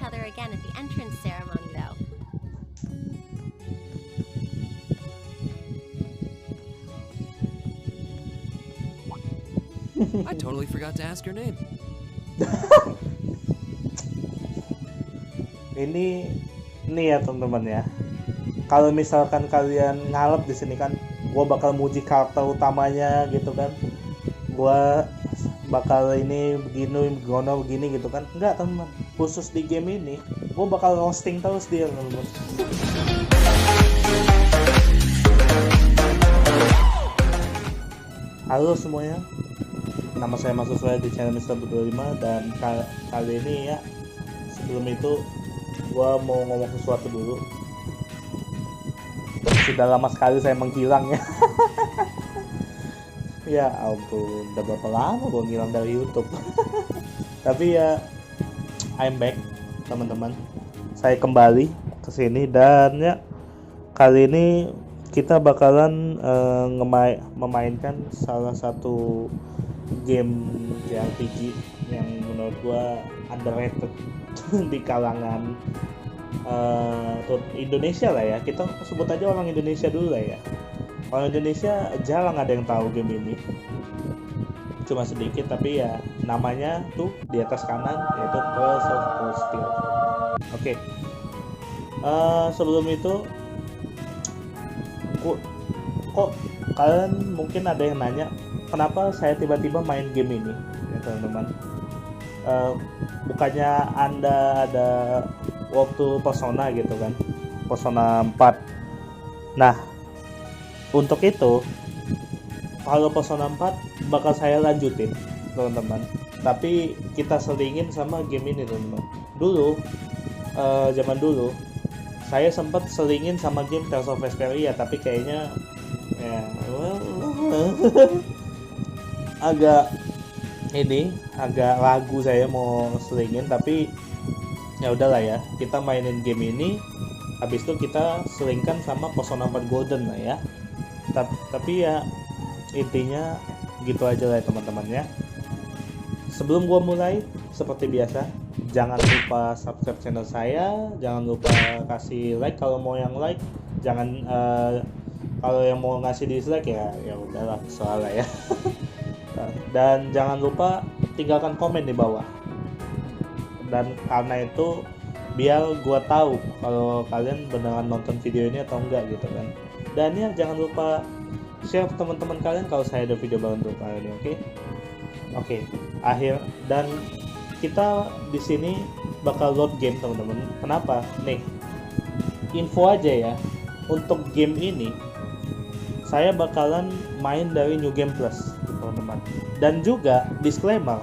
other again at the entrance ceremony, though. I totally forgot to ask your name. Ini ya teman-teman ya. Kalau misalkan kalian ngalep di sini kan, gue bakal muji karakter utamanya gitu kan. Gue bakal ini begini gitu kan. Enggak teman, khusus di game ini gue bakal roasting terus dia teman-teman. Halo semuanya, nama saya Mas Uswaya di channel Mr. Btw dan kali ini ya, sebelum itu gue mau ngomong sesuatu dulu. Sudah lama sekali saya menghilang ya. Ya ampun, udah berapa lama gue ngilang dari YouTube. Tapi ya, I'm back teman-teman. Saya kembali ke sini dan ya, kali ini kita bakalan memainkan salah satu game JRPG yang menurut gua underrated di kalangan Indonesia lah ya. Kita sebut aja orang Indonesia dulu lah ya. Orang Indonesia jarang ada yang tahu game ini, cuma sedikit, tapi ya namanya tuh di atas kanan, yaitu Trails of Cold Steel. Oke. Sebelum itu kok kalian mungkin ada yang nanya kenapa saya tiba-tiba main game ini ya teman-teman. Bukannya Anda ada waktu Persona gitu kan, Persona 4. Nah, untuk itu kalau Persona 4 bakal saya lanjutin teman-teman, tapi kita selingin sama game ini teman-teman. Dulu zaman dulu saya sempat selingin sama game Tales of Vesperia, tapi kayaknya ya agak ragu saya mau selingin, tapi ya udahlah ya, kita mainin game ini, habis itu kita selingkan sama Persona 4 Golden lah ya. Tapi ya intinya gitu aja lah ya teman-teman ya. Sebelum gua mulai, seperti biasa, jangan lupa subscribe channel saya, jangan lupa kasih like kalau mau yang like, jangan kalau yang mau ngasih dislike ya udahlah soalnya ya. Dan jangan lupa tinggalkan komen di bawah. Dan karena itu biar gua tahu kalau kalian beneran nonton video ini atau enggak gitu kan. Dan ya jangan lupa share ke teman-teman kalian kalau saya ada video baru untuk kalian, oke. Akhir dan kita di sini bakal load game teman-teman. Kenapa? Nih, info aja ya. Untuk game ini saya bakalan main dari New Game Plus, teman-teman. Dan juga disclaimer,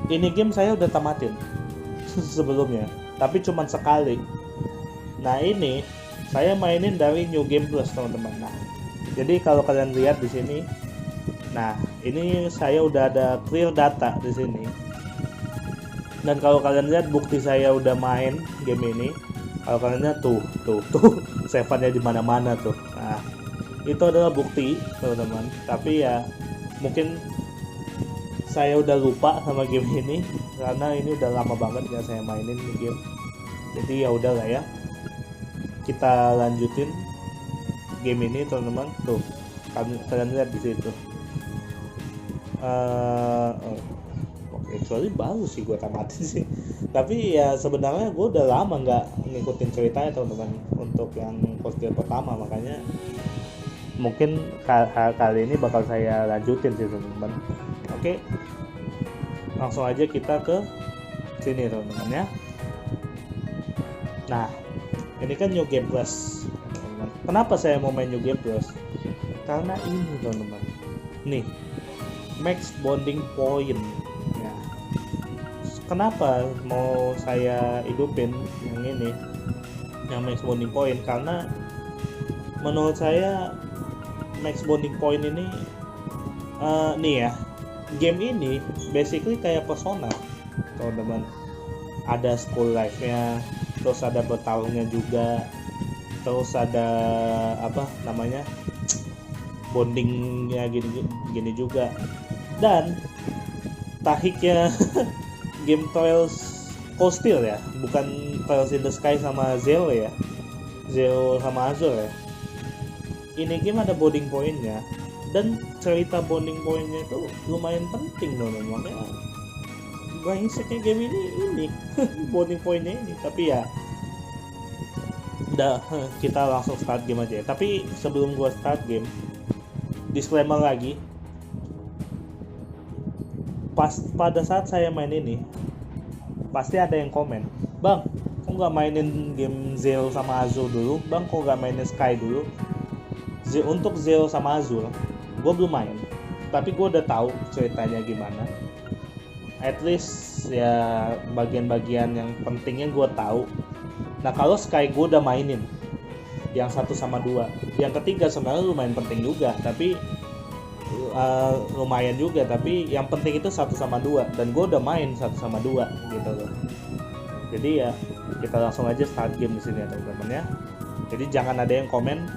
ini game saya udah tamatin sebelumnya, tapi cuma sekali. Nah, ini saya mainin dari New Game Plus, teman-teman. Nah, jadi kalau kalian lihat di sini, nah, ini saya udah ada clear data di sini. Dan kalau kalian lihat bukti saya udah main game ini, kalau kalian lihat tuh save-nya di mana-mana tuh. Nah, itu adalah bukti, teman-teman. Tapi ya mungkin saya udah lupa sama game ini karena ini udah lama banget ya saya mainin di game. Jadi ya udahlah ya. Kita lanjutin game ini, teman-teman. Tuh, kalian lihat di situ. Kecuali baru sih gue tamatin sih. Tapi ya sebenarnya gue udah lama nggak ngikutin ceritanya, teman-teman, untuk yang postil pertama, makanya mungkin kali ini bakal saya lanjutin sih, teman-teman. Oke, langsung aja kita ke sini, teman-teman ya. Nah, ini kan New Game Plus, teman-teman. Kenapa saya mau main New Game Plus? Karena ini, teman-teman. Nih, max bonding point. Ya. Kenapa mau saya hidupin yang ini, yang max bonding point? Karena menurut saya max bonding point ini nih ya, game ini basically kayak Persona, teman-teman. Ada school life-nya, terus ada bertarungnya juga, terus ada apa namanya, bondingnya gini juga. Dan tahiknya game Trails Cold Steel ya, bukan Trails in the Sky sama Zero ya, Zero sama Azure ya. Ini game ada bonding pointnya, dan cerita bonding pointnya itu lumayan penting dong, makanya brangseknya game ini bonding pointnya ini. Tapi ya udah, kita langsung start game aja ya. Tapi sebelum gua start game, disclaimer lagi, pada saat saya main ini pasti ada yang komen, "Bang, kok nggak mainin game Zero sama Azure dulu? Bang, kok nggak mainin Sky dulu?" Untuk Zero sama Azure gue belum main, tapi gue udah tahu ceritanya gimana. At least ya bagian-bagian yang pentingnya gue tahu. Nah, kalau Sky gue udah mainin yang 1 sama 2. Yang ketiga sebenarnya lumayan penting juga, tapi lumayan juga, tapi yang penting itu 1 sama 2, dan gue udah main 1 sama 2 gitu loh. Jadi ya kita langsung aja start game di sini ya teman-teman ya. Jadi jangan ada yang komen,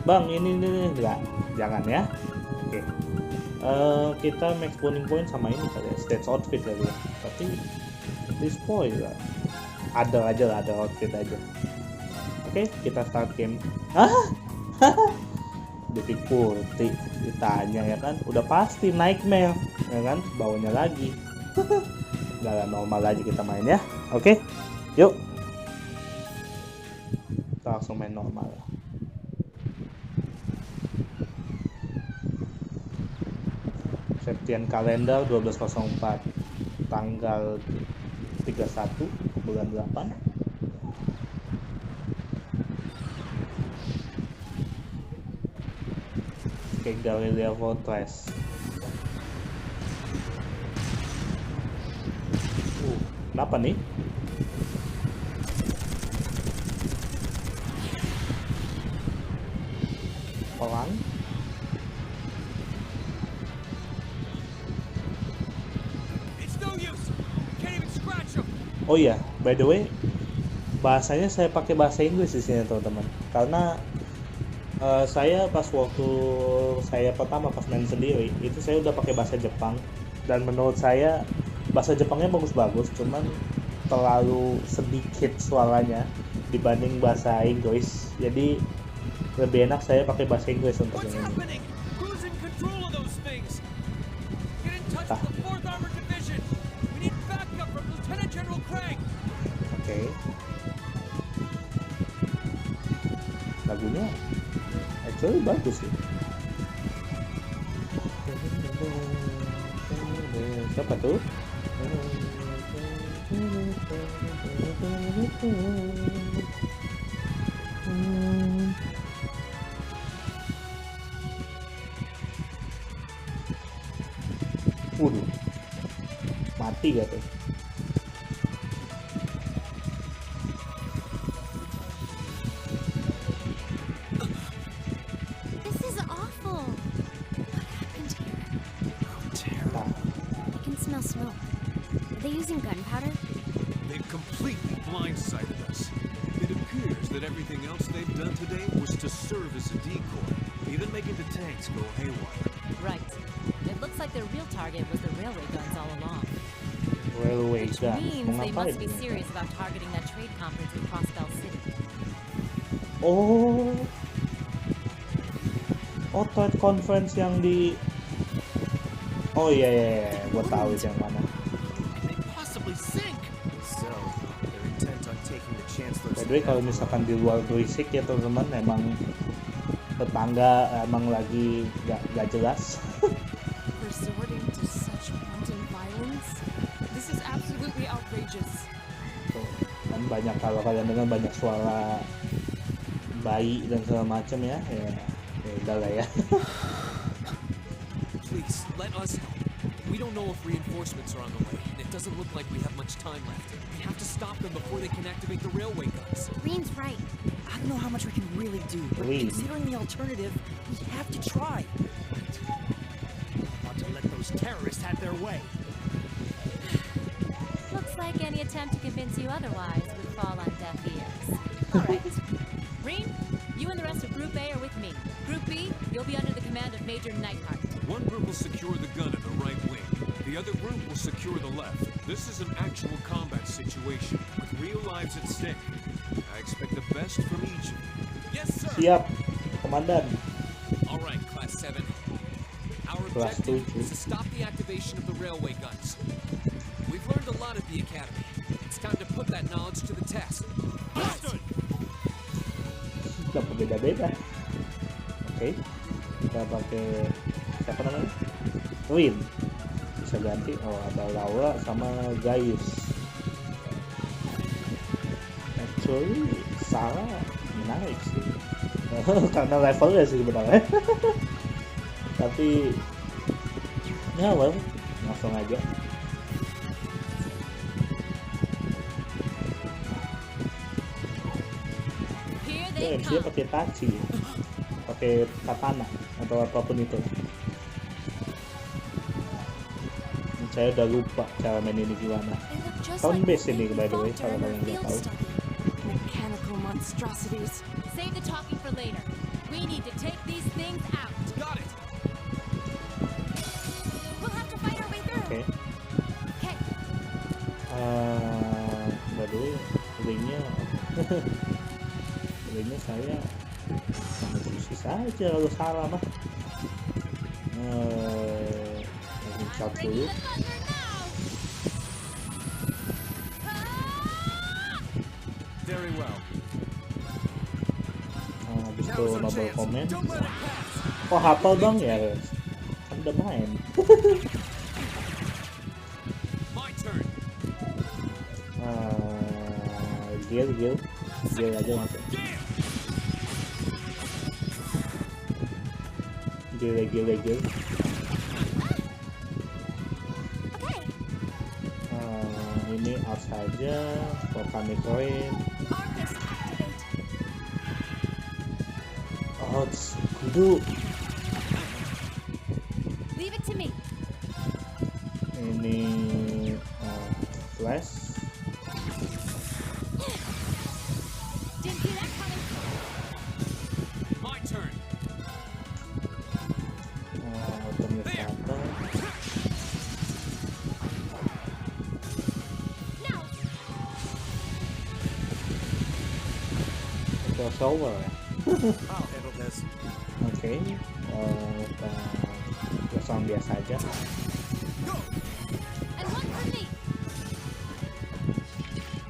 "Bang, ini enggak." Jangan ya. Oke. Kita max bonding point sama ini kali ya, stage outfit kali ya. Tapi this point lah. Ada aja lah, ada outfit aja. Oke, kita start game. Difficulty ditanya ya kan, udah pasti nightmare ya kan, bawanya lagi. Nggak lah, normal aja kita main ya. Oke, yuk kita langsung main normal. Septian kalender 1204, tanggal 31 bulan 8. Kayak Galileo Fortress. Kenapa nih? Pelang. Oh iya, by the way, bahasanya saya pakai bahasa Inggris di sini teman-teman, karena saya pas waktu saya pertama pas main sendiri itu saya udah pakai bahasa Jepang, dan menurut saya bahasa Jepangnya bagus-bagus, cuman terlalu sedikit suaranya dibanding bahasa Inggris, jadi lebih enak saya pakai bahasa Inggris untuk ini. Oke. Lagunya actually bagus sih. Siapa tuh? Mati gak tuh? Smoke. Are they using gunpowder? They've completely blindsided us. It appears that everything else they've done today was to serve as a decoy, even making the tanks go haywire. Right. It looks like their real target was the railway guns all along. Railway Which guns. means they must be serious about targeting that trade conference in Crossbell City. Oh, trade conference yang di. Oh iya, gue tahu itu yang mana. By the way, kalau misalkan di luar berisik ya teman-teman, emang tetangga emang lagi gak jelas. Resorting to such wanton violence? This is absolutely outrageous. Kan banyak, kalau kalian dengar banyak suara bayi dan segala macam ya udah lah ya. Please, let us help. We don't know if reinforcements are on the way, and it doesn't look like we have much time left. We have to stop them before they can activate the railway guns. Reen's right. I don't know how much we can really do, but considering the alternative, we have to try. Not to let those terrorists have their way. Looks like any attempt to convince you otherwise would fall on deaf ears. All right. Reen, you and the rest of Group A are with me. Group B, you'll be under the command of Major Neidhart. One group will secure the gun in the right wing. The other group will secure the left. This is an actual combat scene situation with real lives at stake. I expect the best from each of you. Yes, sir. Siap, komandan. All right, Class 7. Our Class objective 2. is to stop the activation of the railway guns. We've learned a lot at the academy. It's time to put that knowledge to the test. Understood. Udah berbeda-beda. Oke, kita pakai siapa namanya? Win. Bisa ganti. Oh, ada Laura sama Gaius. Actually, Salah menarik sih. Karena levelnya sih sebenarnya. Tapi ya well, langsung aja. Here they Dia come. pakai tachi, pakai katana atau apapun itu. Saya udah lupa cara main ini gimana. They look just Turn like based what ini we by the way, fought kalau during kalian our nggak field tahu. study. Mechanical monstrosities. Save the talking for later. We need to take these things out. Got it. We'll have to fight our way through. Oke. Okay. By the way, linknya saya khusus saja kalau salah mah. Langsung cat dulu. Very well. Habis Now itu is our novel chance. comment. Don't let it pass. Oh hafal dong ya, kan udah main. My turn. Gil aja langsung. Gil. Ini out saja, volcanic rain. Arcus activate. Outs, kudu. Leave it to me. Ini flash. Didn't see that coming. My turn. Ultimate battle. Now. Crossover ya. I'll handle this. Oke, kita langsung biasa aja. Go. And one for me.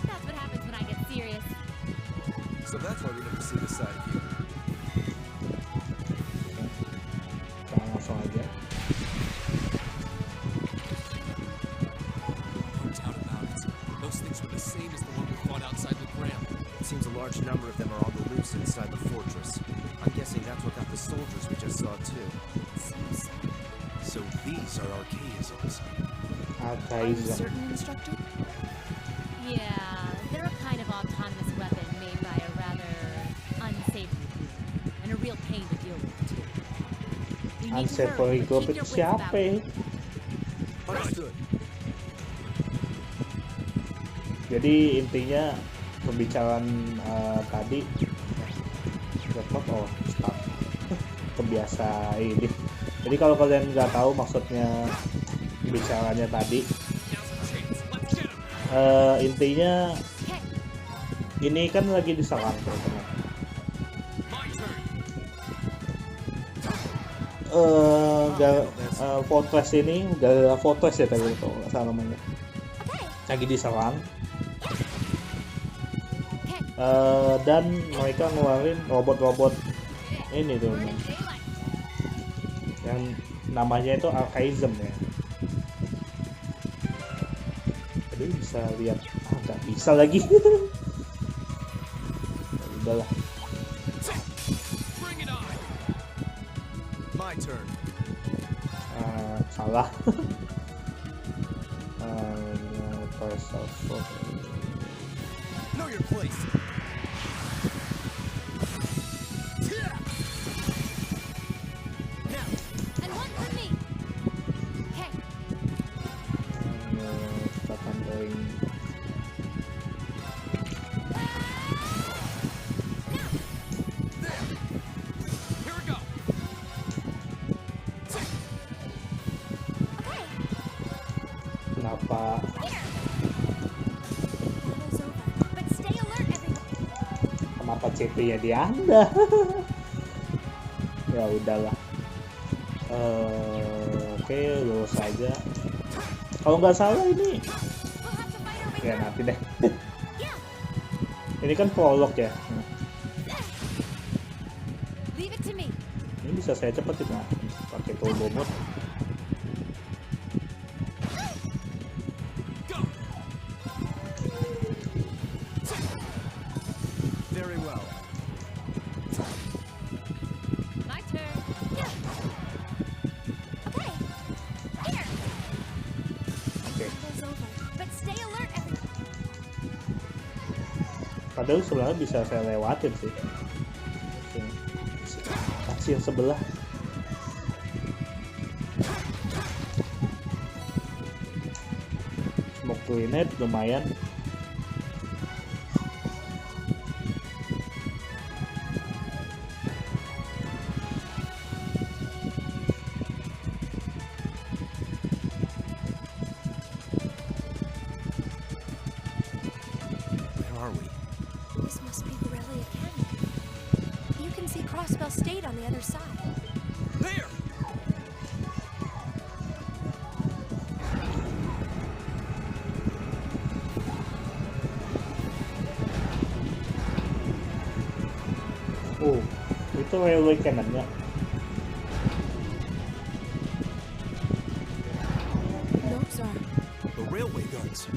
That's what happens when I get serious. So that's why we never see this side of you. Kita langsung aja. No doubt about it. Those things were the same as the one we fought outside the Gram. It seems a large number of them are on the loose inside the fortress. I'm guessing that's what got the soldiers we just saw too. So these are archaisms. Are you Archaism. certain, instructor? Yeah, they're a kind of autonomous weapon made by a rather unsavory group, and a real pain to deal with too. You need to Unsavory hurry, group but keep itu your wits siapa about ya? you. Understood. Jadi intinya pembicaraan tadi start kebiasa ini. Jadi kalau kalian nggak tahu maksudnya pembicaranya tadi, Now's our chance. Let's get him. intinya Okay, ini kan lagi diserang teman-teman. My turn. Fortress ini udah Fortress ya tadi kalau nggak salah namanya. Lagi diserang. Dan mereka ngeluarin robot-robot ini tuh we're in daylight. yang namanya itu archaism ya. Aduh bisa lihat, nggak bisa lagi. Ya udahlah. Bring it on. My turn. Salah. Know your place. And one for me. Okay, Kita tambahin Here we go. kenapa Kenapa CP-nya di Anda? Ya udahlah. Oke, lurus aja. Kalau nggak salah ini, ya nanti deh. Ini kan prolog ya. Leave it to me. Ini bisa saya cepetin lah, pakai turbo mode. Very well. My turn. Okay. Here. Oke. It's over. But stay alert, everyone. Padahal sebenarnya bisa saya lewatin sih. Oke. Taksi yang sebelah. Smoke grenade lumayan. Where are we? This must be the Rally Academy. You can see Crossbell State on the other side. There! Itu railway cannon-nya. Those are. The railway guns.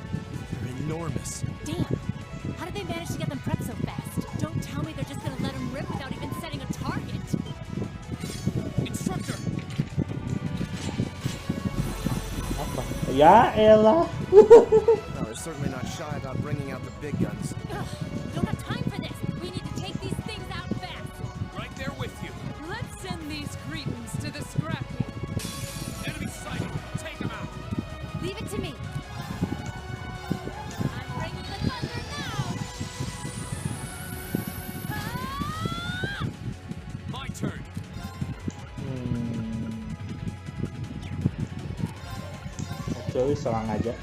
They're enormous. Damn. How did they manage to get them prepped so fast? Don't tell me they're just gonna let them rip without even setting a target. Instructor! Apa? Ya elah. No, they're certainly not shy about bringing out the big guns. Ugh, we don't have time for this. We need to take these things out fast. Right there with you. Let's send these cretins to the scrap heap. Enemy sighted. Take them out. Leave it to me. I'm bringing the thunder now. Ah! My turn. Actually serang aja.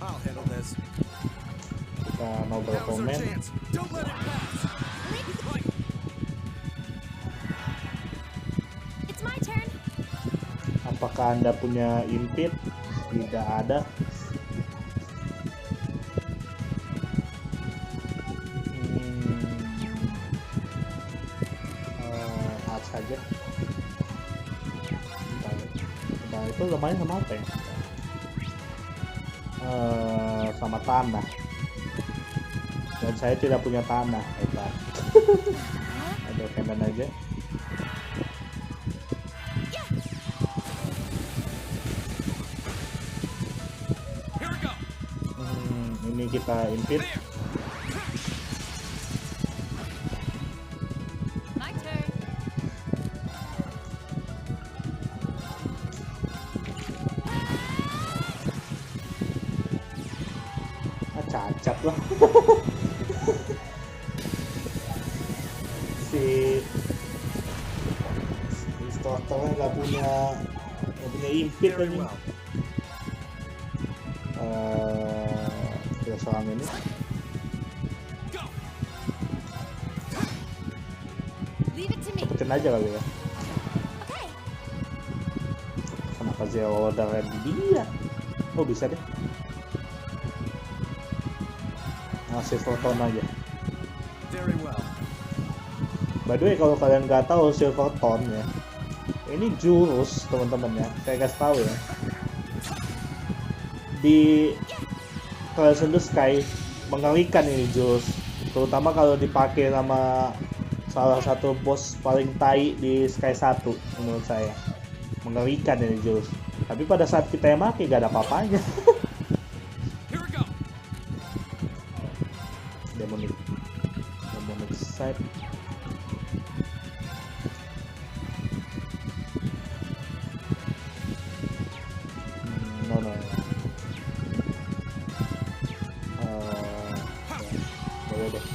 I'll handle this. Kita noble Now's our comment. chance. Don't let it pass. Right. It's my turn. Apakah Anda punya impit? Tidak ada. Art saja. Bentar, itu lumayan sama apa ya? Sama tanah. Dan saya tidak punya tanah, hebat. Ada cannon aja. Here we go. Ini kita impit. There. My turn. Cacat lah. si instrukturnya nggak punya impit Very aja. well. Kita serang ini. Go. Leave it to me. Cepetin aja kali ya. Okay. Kenapa zero order di dia? Oh bisa deh. Ngasih foton aja. Very well. By the way, kalau kalian nggak tahu Silverton ya, ini jurus teman-teman ya. Saya kasih tahu ya. Di Trails in the Sky mengerikan ini jurus, terutama kalau dipakai sama salah satu bos paling tai di Sky 1 menurut saya. Mengerikan ini jurus. Tapi pada saat kita yang pakai gak ada apa-apanya. Here we go. Demonic side. No. Boleh deh.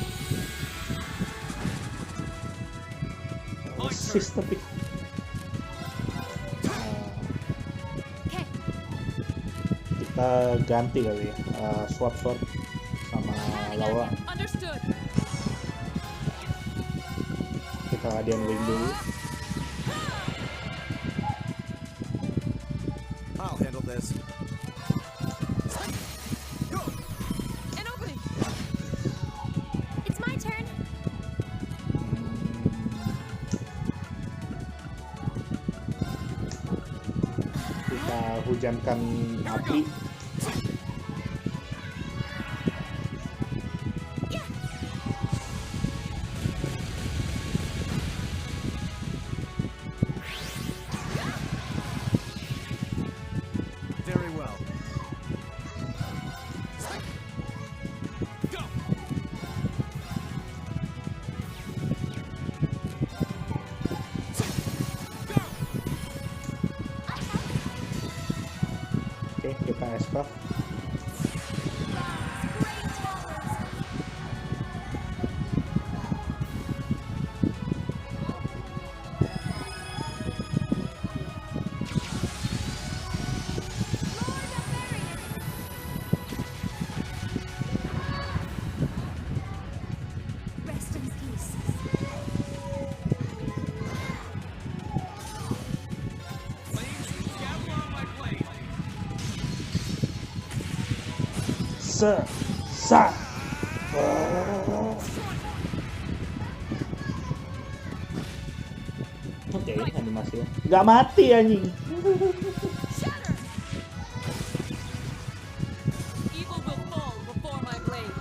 Sis tapi. Okay. Kita ganti kali ya. Swap. Coming at Lawa. you. Understood. Kita Guardian Wing dulu. I'll handle this. Go! An opening. It's my turn. Kita hujankan api. Very well. Go! Oke, kita escort. Rest in peace. Sa. Oke, animasinya nggak mati anjing. Evil will fall before my blade.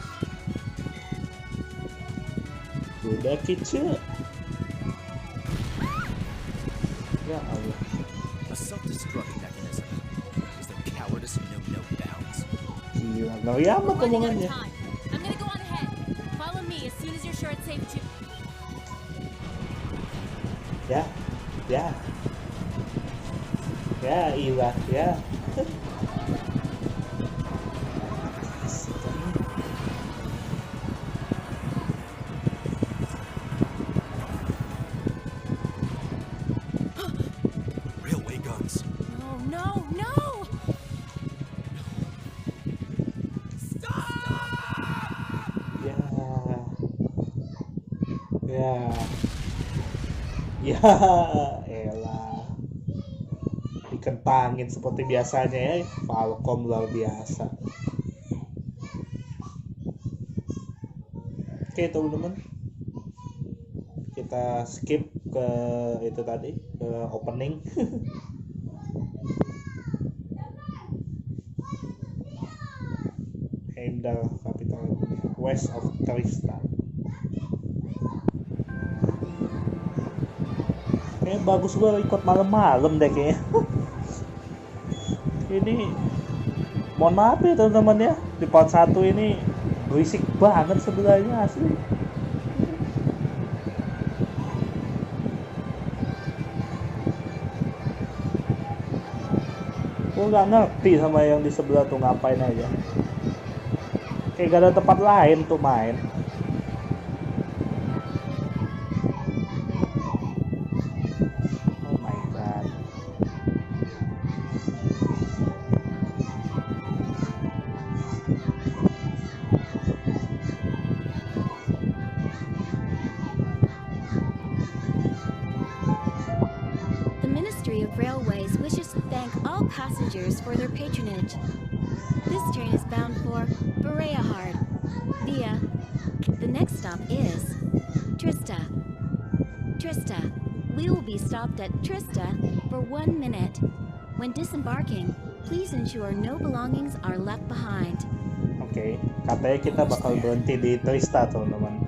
Udah kecil. Ya Allah. A self-destruct mechanism. Is there cowardice and no bounds? Gila, ngeri amat Running out of omongannya. time. I'm gonna go on ahead. Follow me as soon as you're sure it's safe to. Ya. Ya, ilah, ya. Railway guns. No. Ya, elah. Dikentangin seperti biasanya ya, Falcom luar biasa. Oke teman-teman, kita skip ke itu tadi, ke opening. Heimdall capital west of Trista. Kayaknya bagus gue ikut malam-malam deh kayaknya. Ini mohon maaf ya teman-teman ya, di part 1 ini berisik banget sebenarnya asli. Gue nggak ngerti sama yang di sebelah tuh ngapain aja. Kayak gak ada tempat lain tuh main. Oh my god. The Ministry of Railways wishes to thank all passengers for their patronage. This train is bound for Bereahard via. The next stop is Trista. We will be stopped at Trista for 1 minute. When disembarking, please ensure no belongings are left behind. Oke, katanya kita bakal berhenti di Trista teman-teman.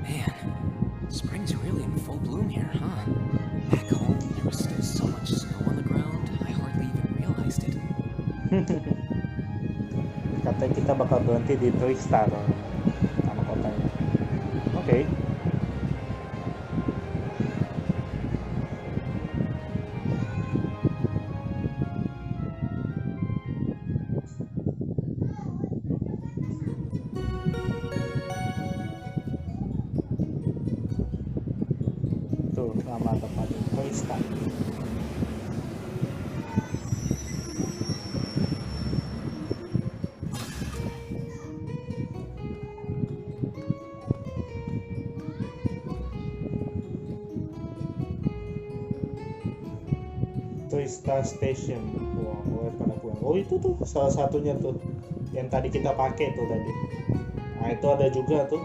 Man, spring's really in full bloom here, huh? Back home, there was still so much snow on the ground, I hardly even realized it. Katanya kita bakal berhenti di Trista teman-teman, nama kotanya. Oke. Tuh nama tempatnya Trista. Star Station. Wah, pada pulang. Oh itu tuh salah satunya tuh yang tadi kita pakai tuh tadi. Nah itu ada juga tuh.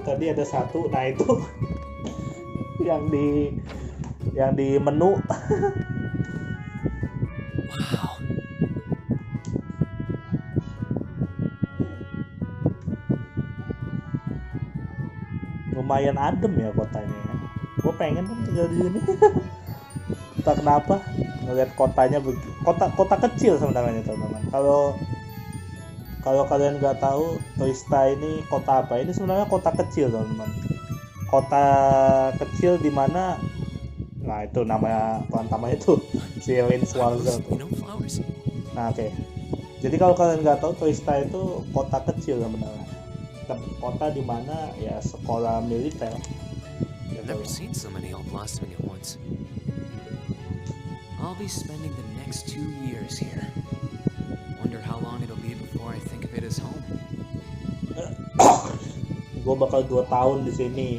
Tadi ada satu. Nah itu yang di menu. Wow. Lumayan adem ya kotanya ya. Gue pengen kan tinggal di sini. Entah kenapa ngeliat kotanya kota kecil sebenarnya teman-teman. Kalau kalian nggak tahu Toista ini kota apa, ini sebenarnya kota kecil teman-teman. Kota kecil di mana, nah itu nama pertama itu si Lin Swarza tuh. Nah oke. Jadi kalau kalian nggak tahu Toista itu kota kecil sebenarnya. Kota di mana ya sekolah militer. I've never seen so many all blossoming at once. I'll be spending the next 2 years here. Wonder how long it'll be before I think of it as home. Gue bakal 2 tahun di sini.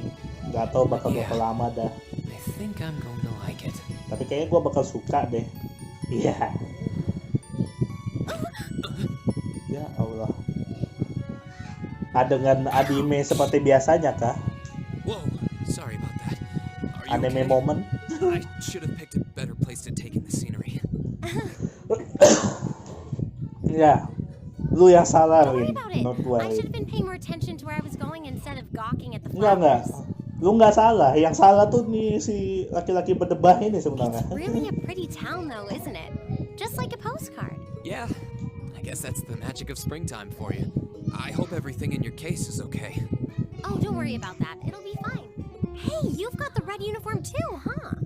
Gak tau bakal berapa lama dah. I think I'm going to like it. Tapi kayaknya gue bakal suka deh. Iya. Ya Allah. Adegan anime seperti biasanya kah? Whoa, sorry about that. Are you Anime okay? moment? I should have picked a better place to take in the scenery. Ya, lu yang salah, Don't worry Win. about it. Not I why. should have been paying more attention to where I was going instead of gawking at the Enggak. flowers. Lu nggak salah. Yang salah tuh nih si laki-laki berdebah ini sebenarnya. It's really a pretty town though, isn't it? Just like a postcard. Yeah, I guess that's the magic of springtime for you. I hope everything in your case is okay. Oh, don't worry about that. It'll be fine. Hey, you've got the red uniform too, huh?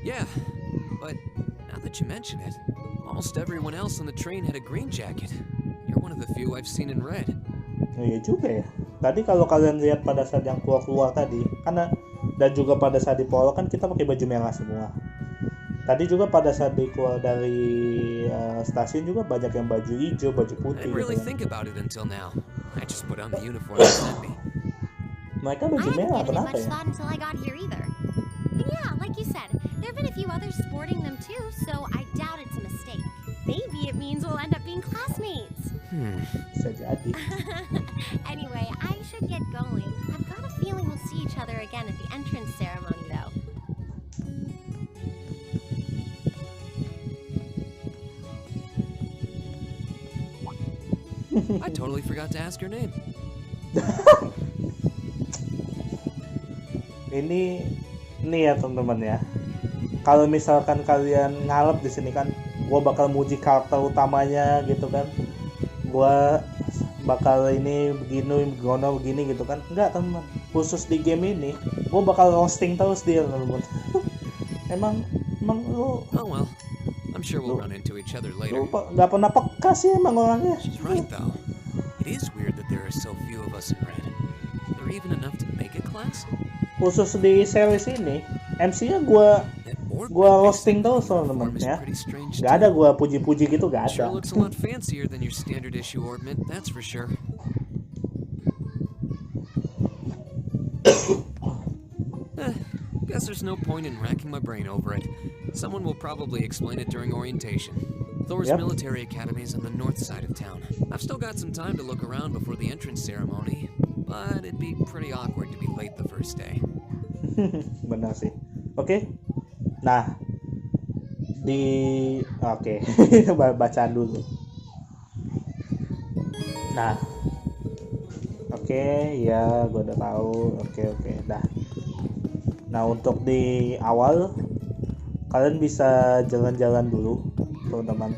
Yeah, but now that you mention it, almost everyone else on the train had a green jacket. You're one of the few I've seen in red. Iya juga ya. Tadi kalau kalian lihat pada saat yang keluar tadi, karena dan juga pada saat di Prologue kan kita pakai baju merah semua. Tadi juga pada saat di keluar dari stasiun juga banyak yang baju hijau, baju I putih. didn't really Gitu. think about it until now. I just put on the uniform they sent me. Mereka I baju hadn't merah given it kenapa much ya? thought until I got here either. And yeah, like you said, there have been a few others sporting them too, so I doubt it's a mistake. Maybe it means we'll end up being classmates. Bisa jadi. Anyway, I should get going. I've got a feeling we'll see each other again at the entrance ceremony though. I totally forgot to ask your name. Ini ya teman-teman ya. Kalau misalkan kalian ngalep di sini kan, gua bakal muji karakter utamanya gitu kan. Gua bakal ini begini gitu kan. Enggak teman, khusus di game ini gua bakal roasting terus dia teman-teman. emang lu Oh well, I'm sure we'll run into each other later. nggak pernah peka sih emang orangnya. She's right though. It is weird that there are so few of us in red. Is there even enough to make a class? Khusus di series ini MC-nya gua roasting terus teman-teman ya. Nggak ada gua puji-puji gitu, nggak Sure ada. looks a lot fancier than your standard issue ornament, that's for sure. Guess there's no point in racking my brain over it. Someone will probably explain it during orientation. Thor's military academy is on the north side of town. I've still got some time to look around before the entrance ceremony, but it'd be pretty awkward to be late the first day. Benar sih. Oke. Nah, bacaan dulu. Nah, oke, ya gue udah tahu. Oke, dah. Nah, untuk di awal kalian bisa jalan-jalan dulu, teman-teman.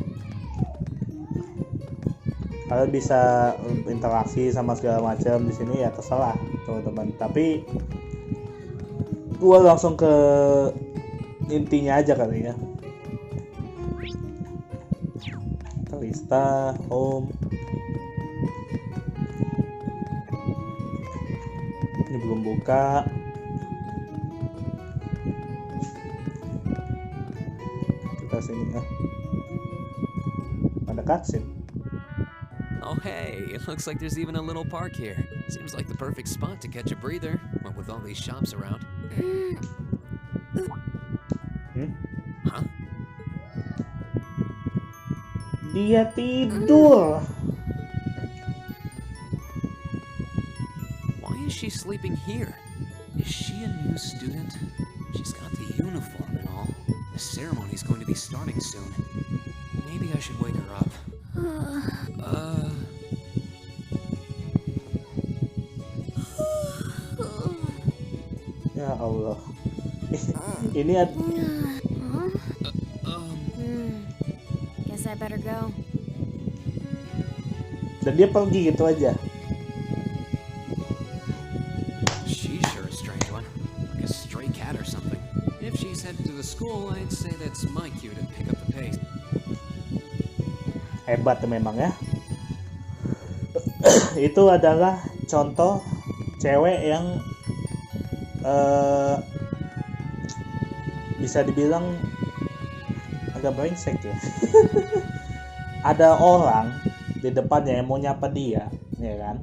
Kalian bisa interaksi sama segala macam di sini ya terserah, teman-teman. Tapi gue langsung ke intinya aja kali ya. Toista, home. Ini belum buka. Kita sini ya. Ada cutscene. Oh hey, it looks like there's even a little park here. Seems like the perfect spot to catch a breather, what with all these shops around. Huh? Dia tidur. Why is she sleeping here? Is she a new student? She's got the uniform and all. The ceremony's going to be starting soon. Maybe I should wake her up. Ya Allah. Ini Guess I better go. dan dia pergi gitu aja. She's sure a strange one. Like a stray cat or something. If she's headed to the school, I'd say that's my cue to pick up the pace. Hebat memang ya. Itu adalah contoh cewek yang bisa dibilang agak brengsek ya. Ada orang di depannya yang mau nyapa dia, ya kan?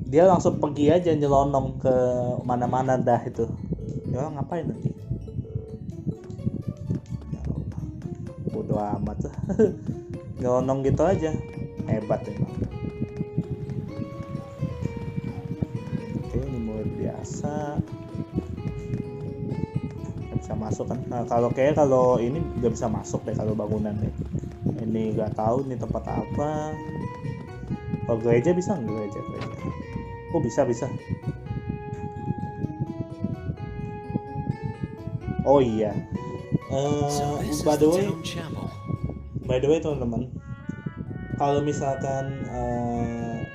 Dia langsung pergi aja nyelonong ke mana-mana dah itu. Ya orang ngapain nanti? Ya Allah. Bodo amat lah. Nyelonong gitu aja. Hebat emang. Oke, ini murid biasa. Gak bisa masuk kan? Nah, kalau ini gak bisa masuk deh kalau bangunan deh. Ini gak tahu ini tempat apa. Kalau gereja bisa nggak gereja? Oh bisa. Oh iya. By the way teman-teman, kalau misalkan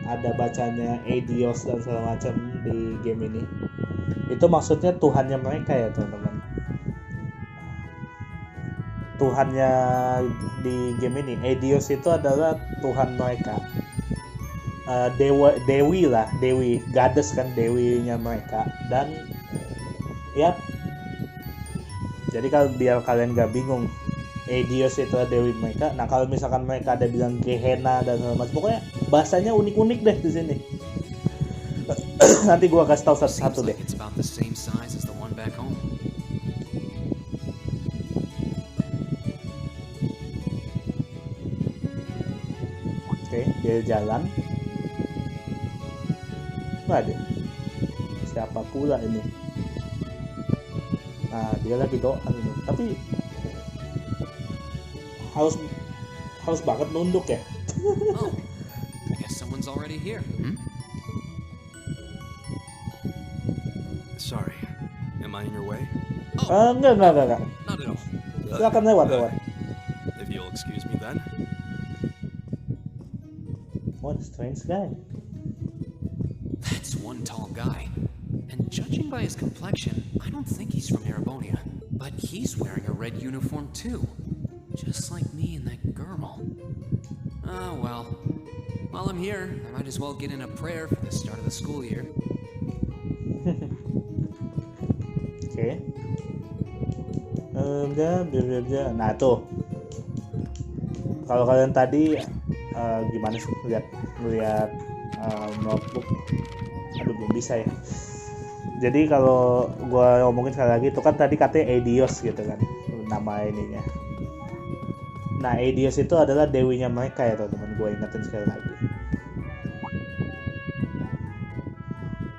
ada bacanya Adios dan segala macam di game ini, itu maksudnya Tuhannya mereka ya teman-teman. Tuhannya di game ini, Adios itu adalah Tuhan mereka. Dewi, goddess kan, dewinya mereka. Dan ya, jadi kalau biar kalian gak bingung, Adios itu adalah dewi mereka. Nah kalau misalkan mereka ada bilang Gehenna dan segala macam, pokoknya bahasanya unik-unik deh di sini. Nanti gua kasih tahu satu-satu deh. Oke, dia jalan. Waduh, siapa pula ini? Nah, dia lagi doa gitu. Tapi harus banget nunduk ya. Oh, I guess someone's already here. Sorry, am I in your way? Enggak. Not at all. Silakan lewat. If you'll excuse me then. What a strange guy. That's one tall guy. And judging by his complexion, I don't think he's from Erebonia. But he's wearing a red uniform too. Just like me and that girl. Oh well. While I'm here, I might as well get in a prayer for the start of the school year. Oke. Nah tuh. Kalau kalian tadi gimana sih ngeliat notebook? Aduh belum bisa ya. Jadi kalau gue ngomongin sekali lagi, itu kan tadi katanya Adios gitu kan nama ininya. Nah Adios itu adalah dewinya mereka ya teman-teman, gue ingetin sekali lagi.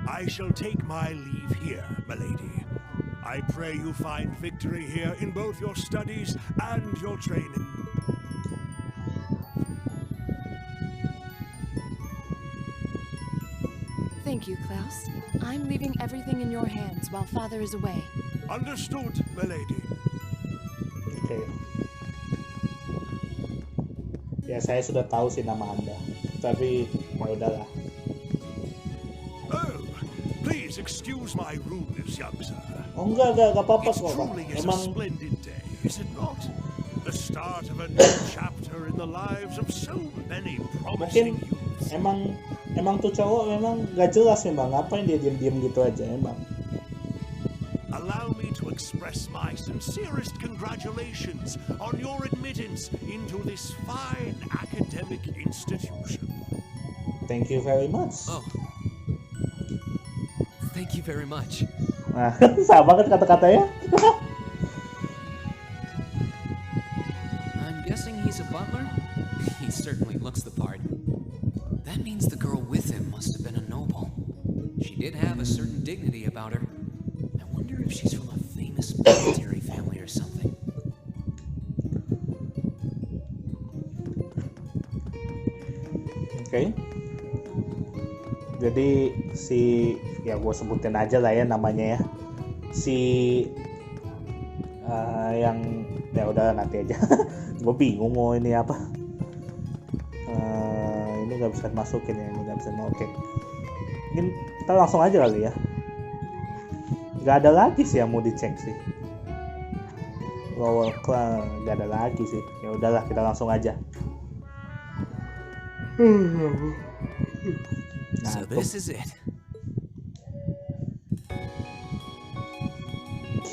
I shall take my leave here, milady. I pray you find victory here in both your studies and your training. Thank you, Klaus. I'm leaving everything in your hands while Father is away. Understood, milady. Oke. Ya saya sudah tahu sih nama Anda, tapi ya udahlah. Oh, please excuse my rudeness, young sir. Oh enggak apa-apa kok, Pak. Truly is a Emang splendid day, is it not? The start of a new chapter in the lives of so many promising youths. Emang tuh cowok memang gak jelas memang, ngapain dia diam-diam gitu aja emang. Allow me to express my sincerest congratulations on your admittance into this fine academic institution. Thank you very much. Oh. Thank you very much. Nah, sama kan kata-katanya? I'm guessing he's a butler? He certainly looks the part. That means the girl with him must have been a noble. She did have a certain dignity about her. I wonder if she's from a famous military family or something. Oke. Jadi si, ya gue sebutin aja lah ya namanya ya, si yang ya udah nanti aja. Gue bingung mau ini apa. Ini nggak bisa masukin ya, ini nggak bisa. Oke. Mungkin kita langsung aja kali ya. Nggak ada lagi sih yang mau dicek sih. Lower class nggak ada lagi sih. Ya udahlah kita langsung aja. Nah, So this is it.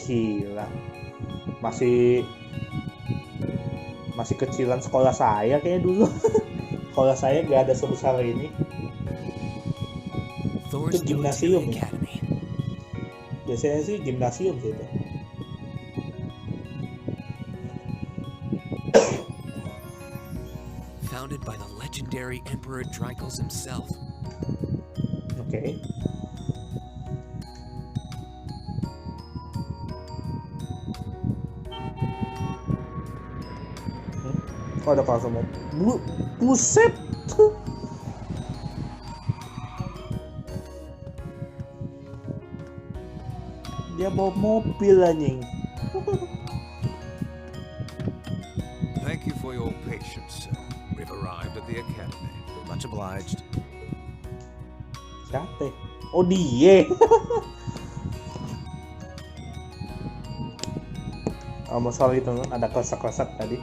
Gila. Masih kecilan sekolah saya kayaknya dulu. Sekolah saya gak ada sebesar ini. Itu gimnasium ya. Biasanya sih gimnasium sih itu. Founded by the legendary Emperor Drykles himself. Oke. Oh, ada kelas umum. Buset. Dia bawa mobil anjing. Thank you for your patience, sir. We've arrived at the academy. Much obliged. Siapa? Oh dia. Soal itu ada klesak-klesak tadi.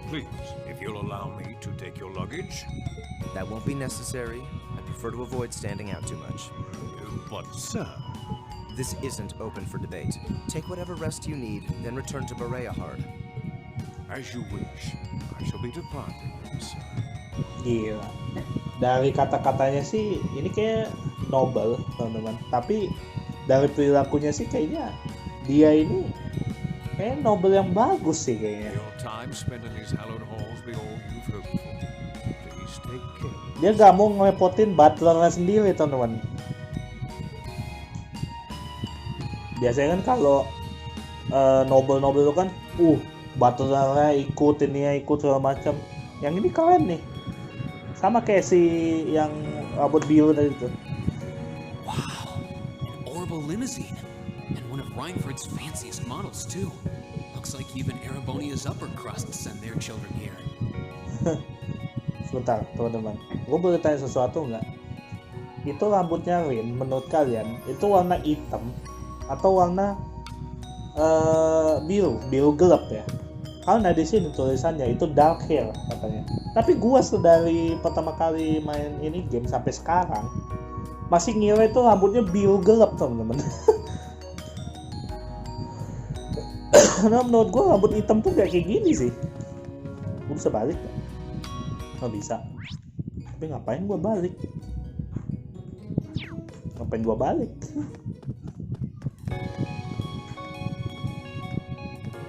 Please, if you'll allow me to take your luggage. That won't be necessary. I prefer to avoid standing out too much. But, sir... This isn't open for debate. Take whatever rest you need, then return to Bereahard. As you wish. I shall be departing, sir. Gila. Dari kata-katanya sih ini kayak noble, teman-teman. Tapi dari perilakunya sih kayaknya dia ini kayak noble yang bagus sih kayaknya. Your time spent in these hallowed halls be all you've hoped for. Please take care. Dia gak mau ngerepotin butlernya sendiri, teman-teman. Biasanya kan kalau noble-noble itu kan, butlernya ikut, ininya ikut segala macam. Yang ini keren nih. Sama kayak si yang rambut biru tadi tuh. Wow, an orbital limousine. And one of Reinford's fanciest models too. Looks like even Erebonia's upper crust send their children here. Sebentar, teman-teman. Gue boleh tanya sesuatu nggak? Itu rambutnya Rin, menurut kalian, itu warna hitam atau warna biru gelap ya? Karena di sini tulisannya itu dark hair katanya. Tapi gua dari pertama kali main ini game sampai sekarang masih ngira itu rambutnya biru gelap, teman-teman. Karena menurut gua rambut hitam tuh gak kayak gini sih. Gua bisa balik gak? Nggak bisa. Tapi ngapain gua balik? Ngapain gua balik?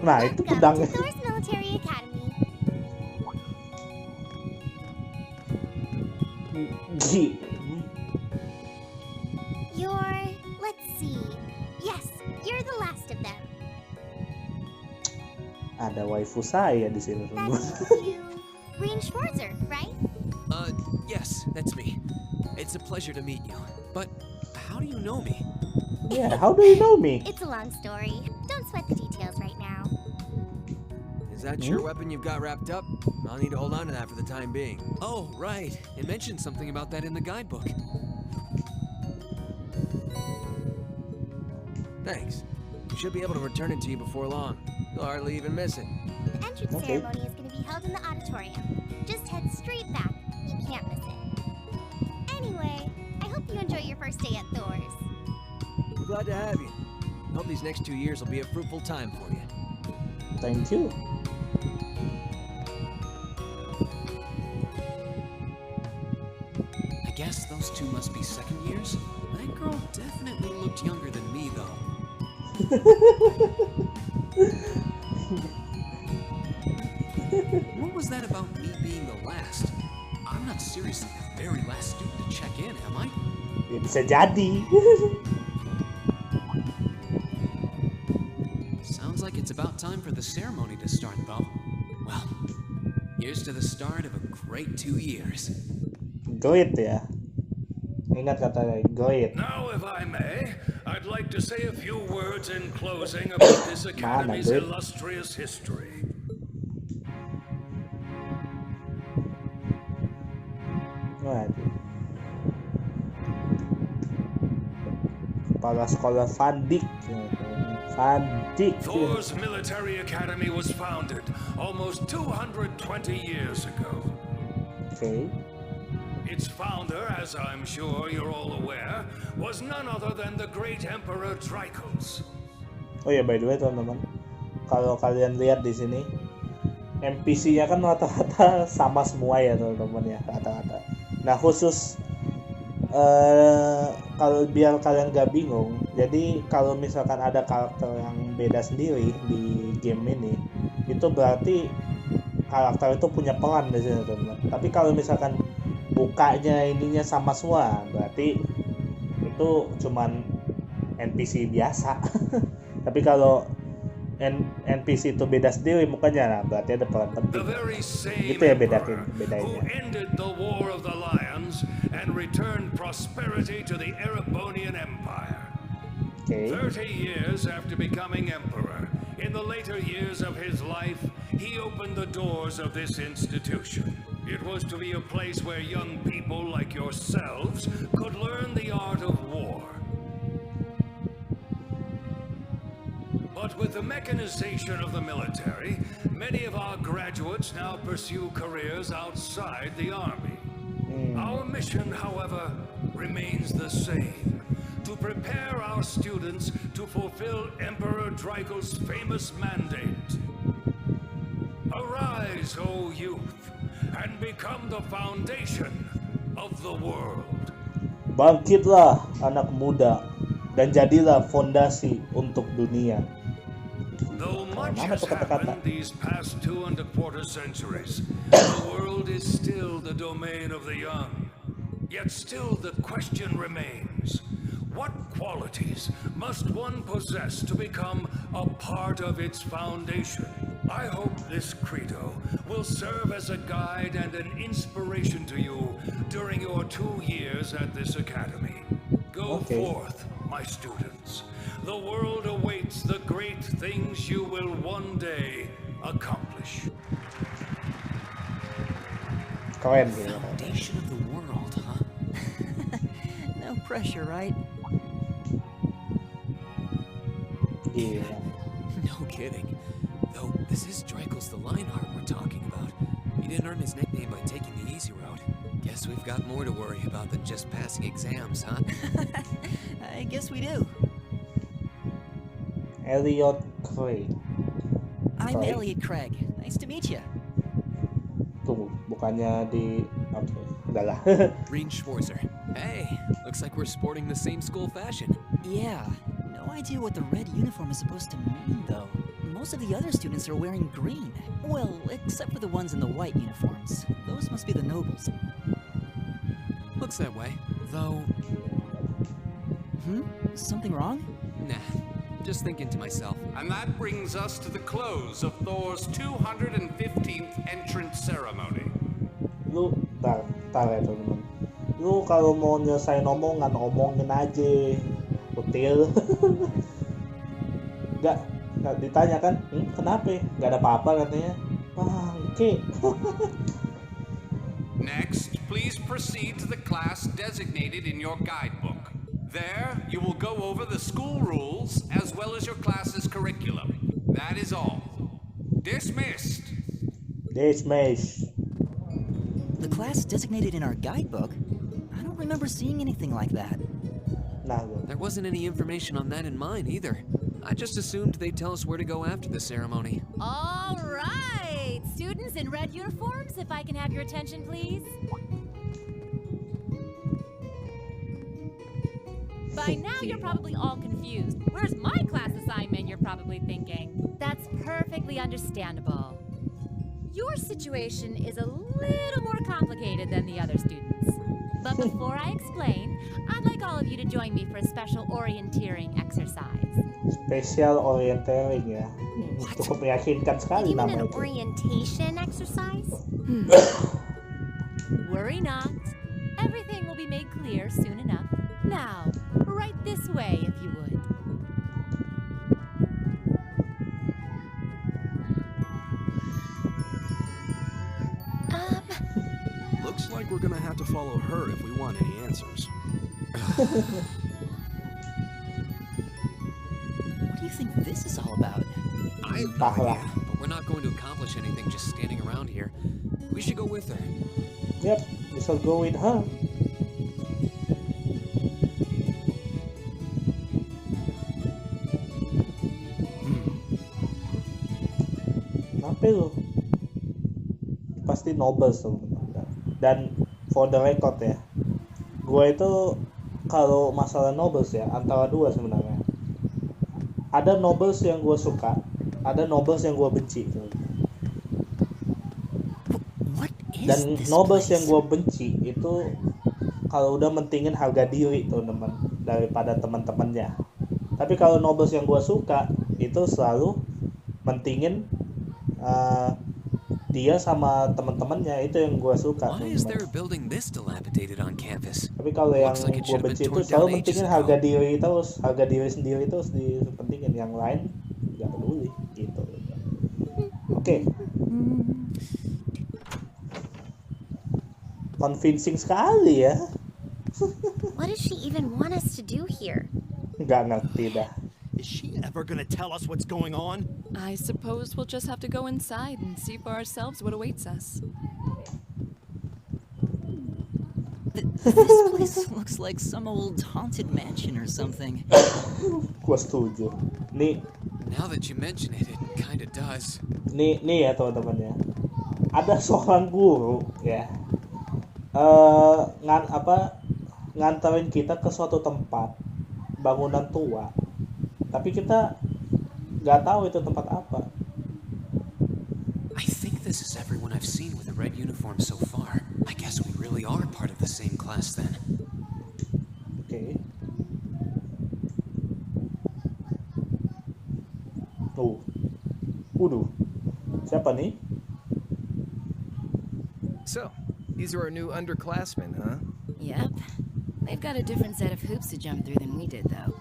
Nah, itu pedangnya. Military Academy. Let's see. Yes, you're the last of them. Ada waifu saya di sini. That's you, Rain Schwarzer, right? Yes, that's me. It's a pleasure to meet you. But how do you know me? Yeah, how do you know me? It's a long story. Don't sweat the details right now. Is that your weapon you've got wrapped up? I'll need to hold on to that for the time being. Oh, right. It mentioned something about that in the guidebook. Thanks. We should be able to return it to you before long. You'll hardly even miss it. The entrance ceremony is going to be held in the auditorium. Just head straight back. You can't miss it. Anyway, I hope you enjoy your first day at Thor's. Glad to have you. Hope these next 2 years will be a fruitful time for you. Thank you. those two must be second years. That girl definitely looked younger than me, though. What was that about me being the last? I'm not seriously the very last student to check in, am I? Bisa jadi. Sounds like it's about time for the ceremony to start, though. Well, here's to the start of a great 2 years. Great ya. Ingat kata great. Now, if I may, I'd like to say a few words in closing about this academy's illustrious history. Waduh. Kepala sekolah Vandik. Thor's military academy was founded almost 220 years ago. Okay. Its founder, as I'm sure you're all aware, was none other than the great Emperor Dracos. Oh ya, by the way teman-teman, kalau kalian lihat di sini, NPC-nya kan rata-rata sama semua ya teman-teman ya, rata-rata. Nah khusus kalau biar kalian gak bingung, jadi kalau misalkan ada karakter yang beda sendiri di game ini, itu berarti karakter itu punya peran di sini teman-teman. Tapi kalau misalkan mukanya ininya sama semua, berarti itu cuman NPC biasa. Tapi kalau NPC itu beda sendiri mukanya, nah berarti ada peran penting. Gitu ya bedanya. Who ended the War of the Lions and returned prosperity to the Erebonian Empire. Okay. 30 years after becoming emperor, in the later years of his life, he opened the doors of this institution. It was to be a place where young people like yourselves could learn the art of war. But with the mechanization of the military, many of our graduates now pursue careers outside the army. Our mission, however, remains the same: to prepare our students to fulfill Emperor Dracos' famous mandate. Arise, O youth, and become the foundation of the world. Bangkitlah anak muda dan jadilah fondasi untuk dunia. Though much has happened these past 2.25 centuries, the world is still the domain of the young. Yet still the question remains: what qualities must one possess to become a part of its foundation? I hope this credo will serve as a guide and an inspiration to you during your 2 years at this academy. Go forth, my students. The world awaits the great things you will one day accomplish. Keren sih. Foundation of the world, huh? No pressure, right? Yeah. No kidding. Though this is Dracos the Lionheart we're talking about. He didn't earn his nickname by taking the easy road. Guess we've got more to worry about than just passing exams, huh? I guess we do. Elliot Craig. I'm Elliot Craig. Nice to meet you. Tunggu, bukannya di... Oke, udahlah. Green Schwarzer. Hey, looks like we're sporting the same school fashion. Yeah, no idea what the red uniform is supposed to mean, though. Most of the other students are wearing green. Well, except for the ones in the white uniforms. Those must be the nobles. Looks that way, though... Something wrong? Nah, just thinking to myself. And that brings us to the close of Thor's 215th entrance ceremony. Lu, tar ya teman-teman. Lu kalau mau nyelesain omongan, omongin aja. Kutil. Gak ditanya kan, kenapa? Gak ada apa-apa katanya. Bangke. Next, please proceed to the class designated in your guidebook. There, you will go over the school rules as well as your class's curriculum. That is all. Dismissed. Dismissed. The class designated in our guidebook? I don't remember seeing anything like that. There wasn't any information on that in mine either. I just assumed they'd tell us where to go after the ceremony. All right, students in red uniforms, if I can have your attention, please. By now, you're probably all confused. Where's my class assignment, you're probably thinking. That's perfectly understandable. Your situation is a little more complicated than the other students. But before I explain, I'd like all of you to join me for a special orienteering exercise. Special orienteering ya. Cukup meyakinkan sekali You mean nama an itu. orientation exercise? Worry not. Everything will be made clear soon enough. Now, right this way if you would. Looks like we're gonna have to follow her if we want any answers. What do you think this is all about? I have no idea, but we're not going to accomplish anything just standing around here. We should go with her. Yep, we shall go with her. Kenapa lu? Pasti nobles tuh. Dan for the record ya, gue itu kalau masalah nobles ya antara dua sebenarnya. Ada nobles yang gue suka, ada nobles yang gue benci tuh. Dan nobles yang gue benci itu kalau udah mentingin harga diri tuh teman daripada teman-temannya. Tapi kalau nobles yang gue suka itu selalu mentingin dia sama teman-temannya, itu yang gue suka. Why is there a building this dilapidated on campus? Tapi kalau yang gue benci itu selalu mentingin harga diri terus, harga diri sendiri terus dipentingin, yang lain nggak peduli gitu. Oke. Convincing sekali ya. What does she even want us to do here? Nggak ngerti dah. Is she ever gonna tell us what's going on? I suppose we'll just have to go inside and see for ourselves what awaits us. This place looks like some old haunted mansion or something. Gua setuju. Nih, Now that you mention it, it kinda does. nih ya teman-teman ya. Ada seorang guru ya. Nganterin kita ke suatu tempat bangunan tua. Tapi kita nggak tahu itu tempat apa. I think this is everyone I've seen with a red uniform so far. I guess we really are part of the same class then. Oke. Waduh. Siapa nih? So, these are our new underclassmen, huh? Yep. They've got a different set of hoops to jump through than we did, though.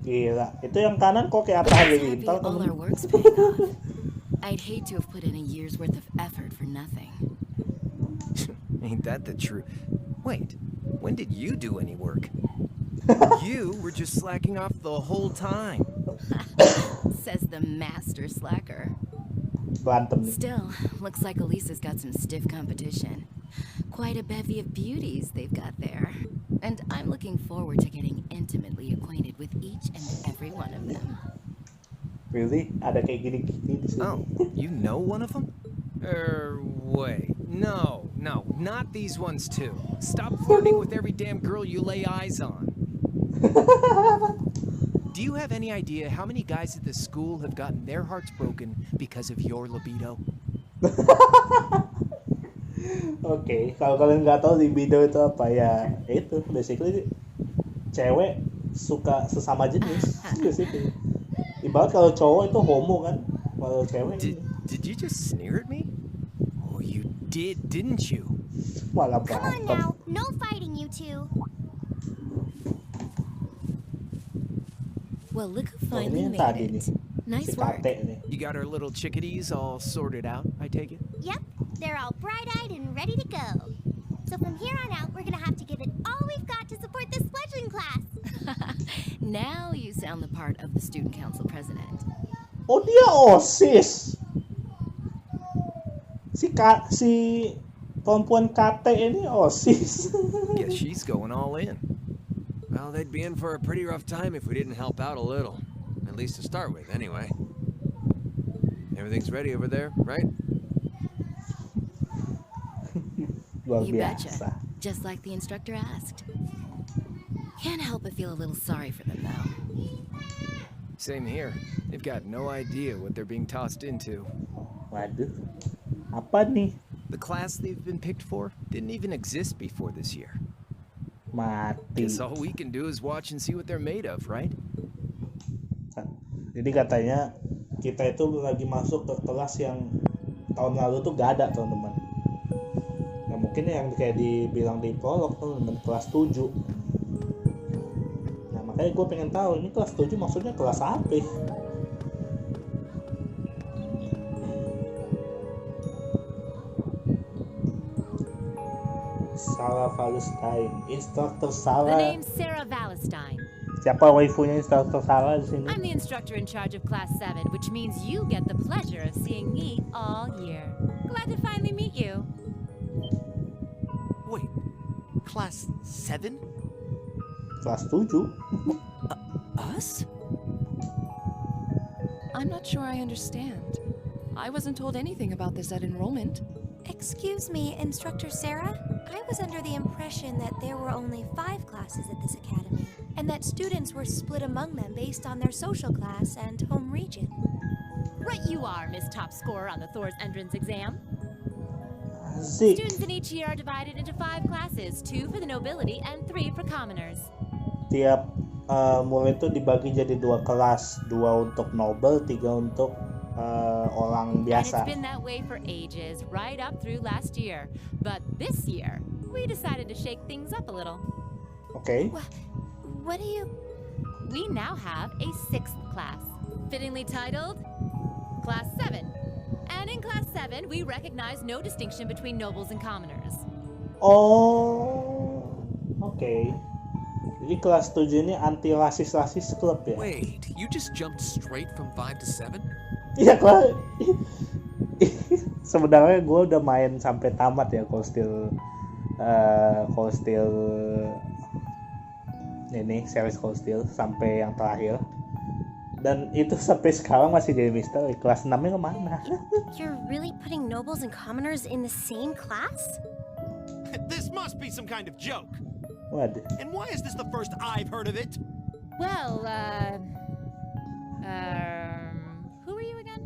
Gila, itu yang kanan kok kayak apa halilintar All our temen? work's paying off. I'd hate to have put in a year's worth of effort for nothing. Ain't that the truth? Wait, when did you do any work? You were just slacking off the whole time. Says the master slacker. Berantem nih. Still, looks like Elisa's got some stiff competition. Quite a bevy of beauties they've got there. And I'm looking forward to getting intimately acquainted with each and every one of them. Really? Ada kayak gini-gini di sini. Oh, you know one of them? Wait. No, not these ones too. Stop flirting with every damn girl you lay eyes on. Do you have any idea how many guys at this school have gotten their hearts broken because of your libido? Oke, kalau kalian nggak tahu libido itu apa ya, itu basically cewek suka sesama jenis. Basically. Ibarat kalau cowok itu homo kan, kalau cewek. Did you just sneer at me? Oh, you did, didn't you? Malah Come on berantem. now, no fighting, you two. Well, look who Oh, finally ini yang tadi made nih. it. Nice Si work. kakek nih. You got our little chickadees all sorted out, I take it? Yep, they're all bright-eyed and ready to go. So from here on out, we're gonna have to give it all we've got to support this fledgling class. Now you sound the part of the student council president. Oh, dia OSIS. Si perempuan KT ini OSIS. Guess she's going all in. Well, they'd be in for a pretty rough time if we didn't help out a little. At least to start with, anyway. Everything's ready over there, right? Luar You biasa. betcha. just like the instructor asked. Can't help but feel a little sorry for them, though. Same here. They've got no idea what they're being tossed into. Waduh, apa nih? The class they've been picked for didn't even exist before this year. Mati. Guess all we can do is watch and see what they're made of, right? Jadi katanya kita itu lagi masuk ke kelas yang tahun lalu tuh gak ada, teman-teman. Nah, mungkin yang kayak dibilang di Prologue, teman-teman, kelas 7. Nah, makanya gue pengen tahu ini kelas 7 maksudnya kelas apa? Salah Valentine, instruktur Salah. The name's Sarah Valentine. Siapa waifunya instruktur Salah di sini? I'm the instructor in charge of Class 7, which means you get the pleasure of seeing me all year. Glad to finally meet you. Wait, Class 7? Kelas 7? Us? I'm not sure I understand. I wasn't told anything about this at enrollment. Excuse me, Instructor Sarah? I was under the impression that there were only 5 classes at this academy, and that students were split among them based on their social class and home region. Right you are, Miss Top Scorer on the Thor's entrance exam. Asik. Students in each year are divided into 5 classes, 2 for the nobility and 3 for commoners. Tiap murid itu dibagi jadi 2 kelas, 2 untuk noble, 3 untuk orang And biasa. it's been that way for ages, right up through last year. But this year, we decided to shake things up a little. Okay. What do you... We now have a 6th class, fittingly titled Class 7. And in Class 7, we recognize no distinction between nobles and commoners. Oh, okay. Jadi kelas 7 ini anti rasis klub ya? Wait, you just jumped straight from 5 to 7? Iya, kelas. Sebenarnya gue udah main sampai tamat ya, Cold Steel ini series Cold Steel sampai yang terakhir. Dan itu sampai sekarang masih jadi misteri. Kelas 6-nya kemana? You're really putting nobles and commoners in the same class? This must be some kind of joke. Waduh. And why is this the first I've heard of it? Well, who are you again?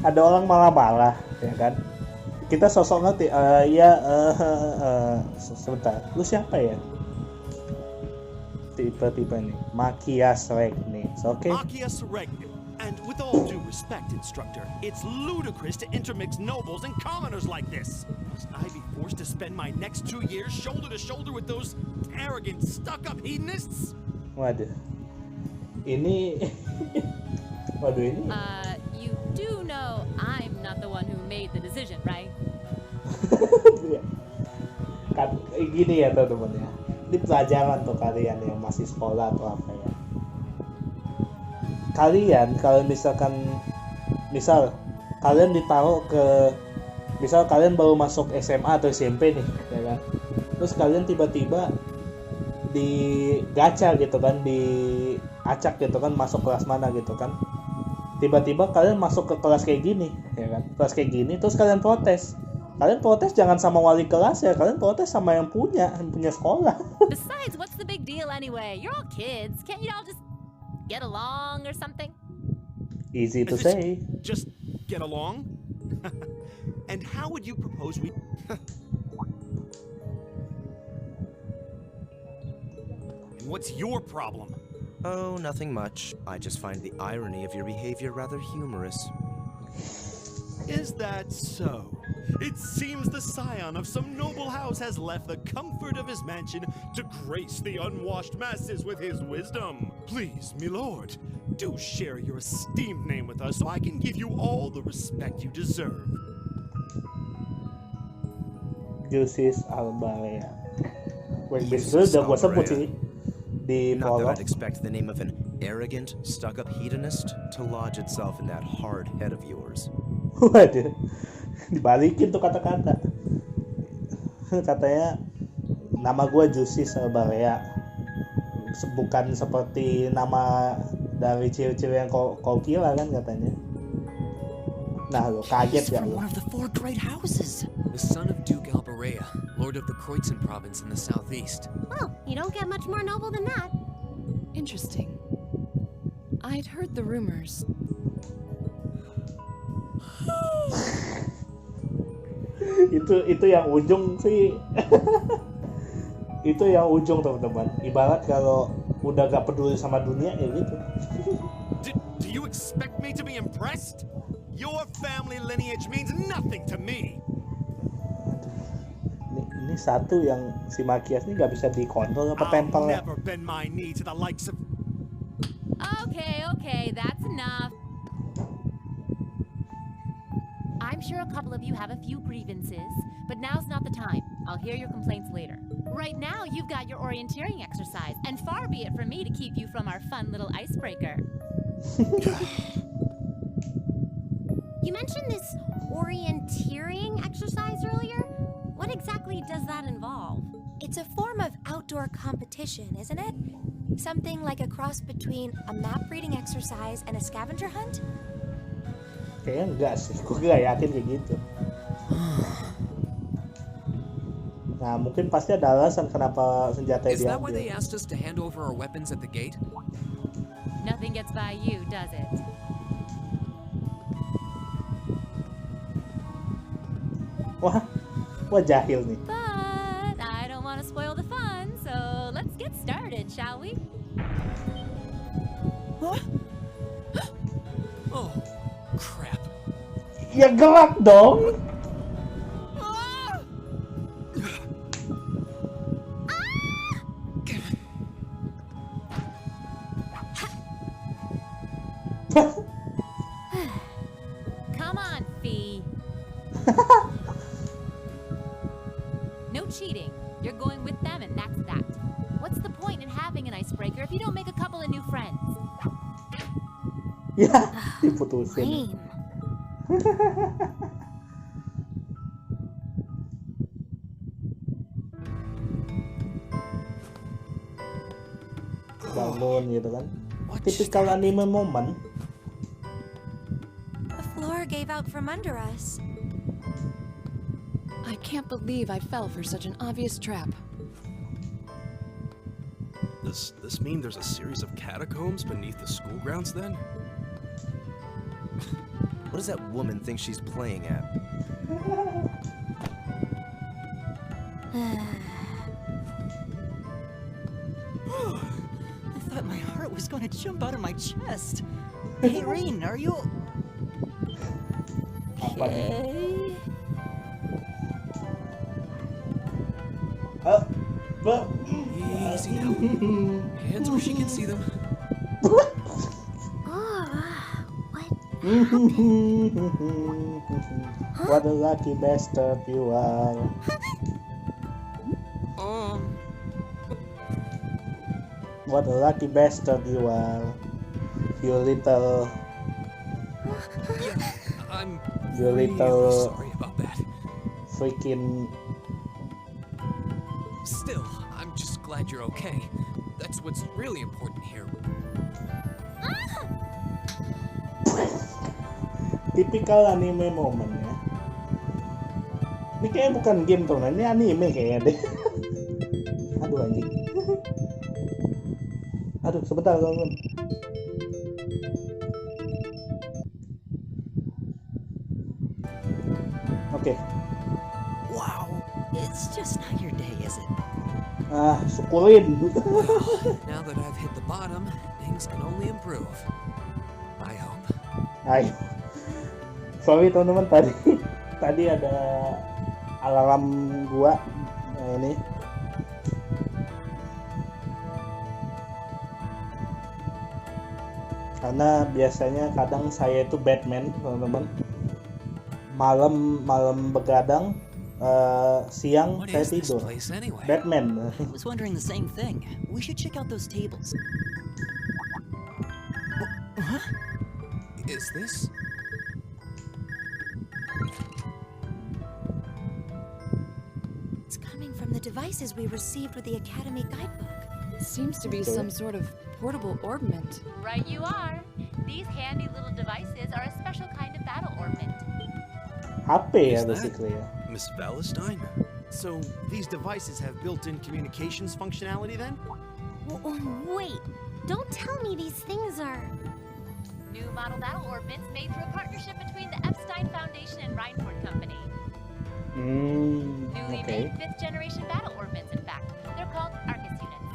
Ada orang malah-malah, ya kan? Kita sosok ngerti, sebentar, lu siapa ya? Tiba-tiba nih, Makias Regnis, oke? Makias Regnis. And with all due respect, Instructor, it's ludicrous to intermix nobles and commoners like this. Must I be forced to spend my next 2 years shoulder to shoulder with those arrogant, stuck-up hedonists? Waduh. Ini... Waduh ini... You do know I'm not the one who made the decision, right? Kan gini ya teman-teman ya. Ini pelajaran tuh kalian yang masih sekolah atau apa ya. Kalian kalau misalkan kalian ditaruh ke, misal kalian baru masuk SMA atau SMP nih, ya kan? Terus kalian tiba-tiba digaca gitu kan, diacak gitu kan, masuk kelas mana gitu kan? Tiba-tiba kalian masuk ke kelas kayak gini, ya kan? Kelas kayak gini, terus kalian protes. Kalian protes jangan sama wali kelas ya, kalian protes sama yang punya sekolah. Besides, what's the big deal anyway? You're all kids. Can't you all just get along or something? Easy to say. Just get along? And how would you propose we... And what's your problem? Oh, nothing much. I just find the irony of your behavior rather humorous. Is that so? It seems the scion of some noble house has left the comfort of his mansion to grace the unwashed masses with his wisdom. Please, my lord, do share your esteemed name with us so I can give you all the respect you deserve. Jusis Albarea. Wait, basically udah gue sebut sih di Not that Prologue. I'd expect the name of an arrogant, stuck-up hedonist to lodge itself in that hard head of yours. Waduh, dibalikin tuh kata-kata. Katanya nama gue Jusis Albarea, bukan seperti nama dari cewek-cewek yang kau kira kan katanya. Nah, lo kaget He's ya from lo. one of the 4 great houses. The son of Duke Alberea, Lord of the Kreutzen province in the southeast. Well, you don't get much more noble than that. Interesting. I'd heard the rumors. itu yang ujung sih. Itu yang ujung teman-teman. Ibarat kalau udah gak peduli sama dunia ya gitu. Do you expect me to be impressed? Your family lineage means nothing to me. Ini satu yang si Makias ini gak bisa dikontrol apa tempelnya. Never bend my knee to the likes of. Okay, that's enough. I'm sure a couple of you have a few grievances, but now's not the time. I'll hear your complaints later. Right now, you've got your orienteering exercise, and far be it from me to keep you from our fun little icebreaker. You mentioned this orienteering exercise earlier. What exactly does that involve? It's a form of outdoor competition, isn't it? Something like a cross between a map reading exercise and a scavenger hunt? Kayaknya enggak sih, gue gak yakin kayak gitu. Nah, mungkin pasti ada alasan kenapa senjata Is that why diambil. they asked us to hand over our weapons at the gate? Nothing gets by you, does it? Wah jahil nih. But I don't want to spoil the fun, so let's get started, shall we? Oh, crap. Ya gerak dong. Come on, Fee. No cheating. You're going with them and that's that. What's the point in having an icebreaker if you don't make a couple of new friends? Ya, diputusin. Bangun gitu kan. Tipikal anime momen. The floor gave out from under us. I can't believe I fell for such an obvious trap. Does this mean there's a series of catacombs beneath the school grounds then? What does that woman think she's playing at? I thought my heart was going to jump out of my chest. Hey, Rain, are you okay? Easy now. Hands where she can see them. What a lucky bastard you are. What a lucky bastard you are. You little. I'm You really little. sorry about that. Freaking. Still, I'm just glad you're okay. That's what's really important here. Tipikal anime momen ya. Ini kayaknya bukan game tuh, ini anime kayaknya deh. Aduh anjing. Aduh sebentar teman-teman. Oke. Wow, it's just not your day, is it? Syukurin. Now that I've hit the bottom, things can only improve. I hope. Ayo. Sorry teman-teman, tadi ada alarm gua. Nah, ini. Karena biasanya kadang saya itu Batman, teman-teman. Malam begadang, siang saya tidur. Batman. I was wondering the same thing. We should check out those tables. Huh? Is this? It's coming from the devices we received with the Academy guidebook. Seems to be some sort of portable orbment. Right you are. These handy little devices are a special kind of battle orb. department. HP ya Is that basically ya. Miss Valentine? So, these devices have built-in communications functionality then? Wait, don't tell me these things are... New model battle orbits made through a partnership between the Epstein Foundation and Reinford Company. Newly made 5th generation battle orbits, in fact. They're called Arcus units.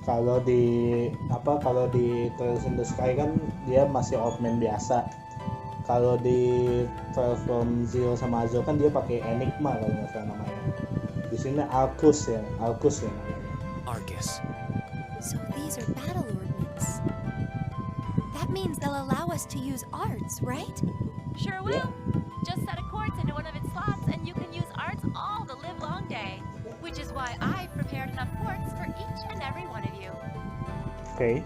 Kalau di Trails in the Sky kan dia masih Orbman biasa. Kalau di Trails from Zero sama Azure kan dia pakai Enigma kalau nggak salah namanya. Di sini Arcus ya namanya. Arcus. So these are battle ordnance. That means they'll allow us to use arts, right? Sure will. Just set a quartz into one of its slots and you can use arts all the live long day. Which is why I've prepared enough quartz for each and every one of you. Oke.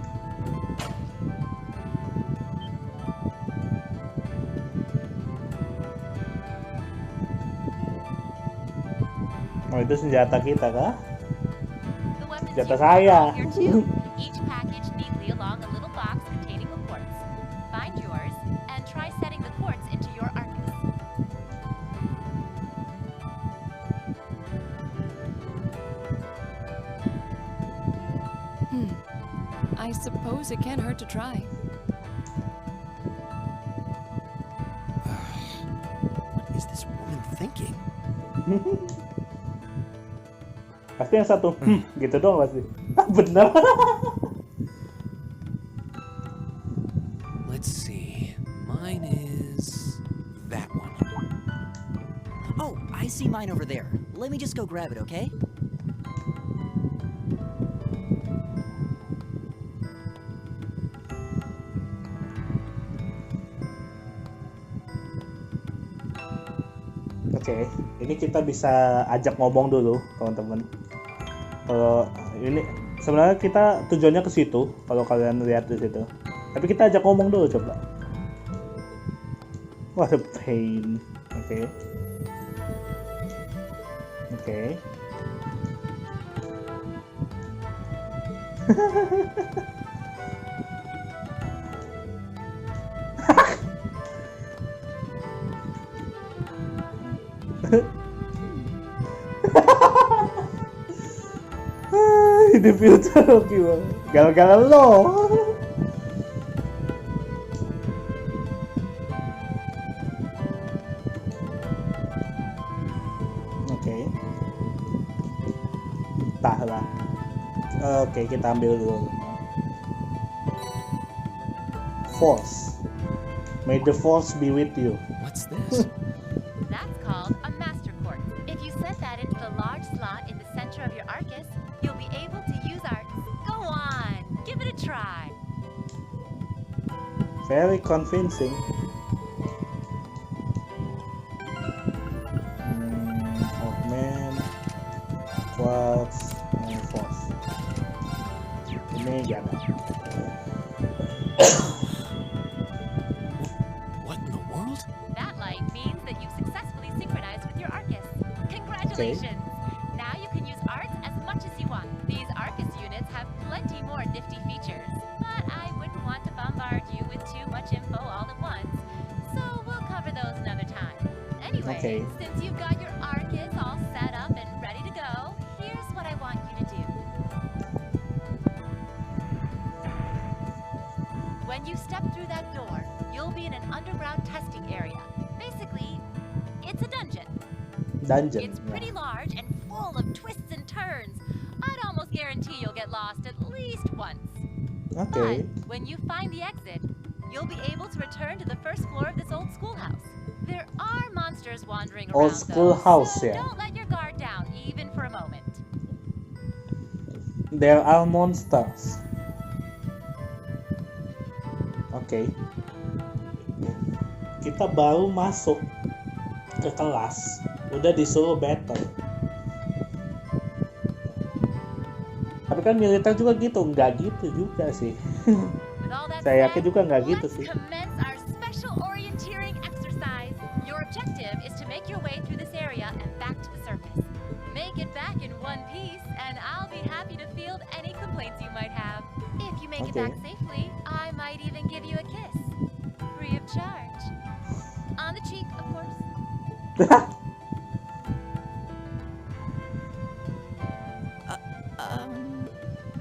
Oh, itu senjata kita kah? The weapons Senjata you saya. have here too. Each packaged neatly along a little box containing a quartz. Find yours and try setting the quartz into your Arcus. I suppose it can't hurt to try. What is this woman thinking? Pasti yang satu, gitu doang pasti. Bener. Let's see. Mine is that one. Oh, I see mine over there. Let me just go grab it, okay? Oke, ini kita bisa ajak ngomong dulu, teman-teman. Kalau ini sebenarnya kita tujuannya ke situ, kalau kalian lihat di situ. Tapi kita ajak ngomong dulu coba. What a pain. Oke. Ini filter gimana? Gal-galan lo. Oke. Entahlah. Oke, kita ambil dulu. Force. May the force be with you. What's this? That's called a master quartz. If you set that into the large slot in the center of your Arcus, you'll be able to use arts. Go on, give it a try. Very convincing. Oakman, Quartz, and Force. Ini jangan. What in the world? That light means that you've successfully synchronized with your Arcus. Congratulations! Now you can use arts as much as you want. These Arcus units have plenty more nifty features, but I wouldn't want to bombard you with too much info all at once, so we'll cover those another time. Anyway, since you've got your Arcus all set up and ready to go, here's what I want you to do. When you step through that door, you'll be in an underground testing area. Basically, it's a dungeon. It's pretty large and full of twists and turns. I'd almost guarantee you'll get lost at least once. Okay. But when you find the exit, you'll be able to return to the first floor of this old schoolhouse. There are monsters wandering around, Old schoolhouse, so yeah. don't let your guard down even for a moment. There are monsters. Oke. Kita baru masuk ke kelas, udah disuruh battle. Tapi kan militer juga gitu, nggak gitu juga sih. Saya yakin juga nggak gitu sih. Commence our special orienteering exercise. Your objective is to make your way through this area and back to the surface. Make it back in one piece, and I'll be happy to field any complaints you might have. If you make it back safely, I might even give you a kiss. free of charge. On the cheek, of course.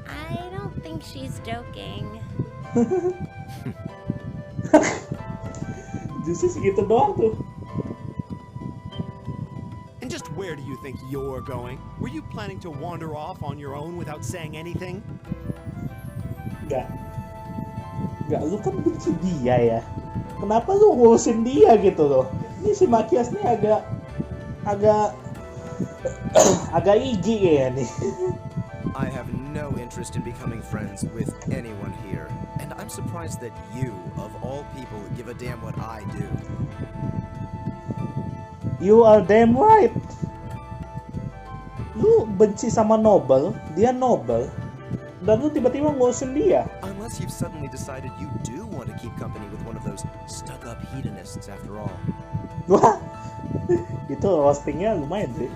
I don't think she's joking. Justru segitu doang tuh. And just where do you think you're going? Were you planning to wander off on your own without saying anything? Enggak, lu kan benci dia ya. Kenapa lu ngurusin dia gitu loh? Ini si Makias nih agak igi ya nih. I have no interest in becoming friends with anyone here, and I'm surprised that you, of all people, give a damn what I do. You are damn right. Lu benci sama Noble, dia Noble, dan lu tiba-tiba ngurusin dia. Unless you've suddenly decided you do want to keep company with one of those stuck-up hedonists after all. Wah, itu roastingnya lumayan sih.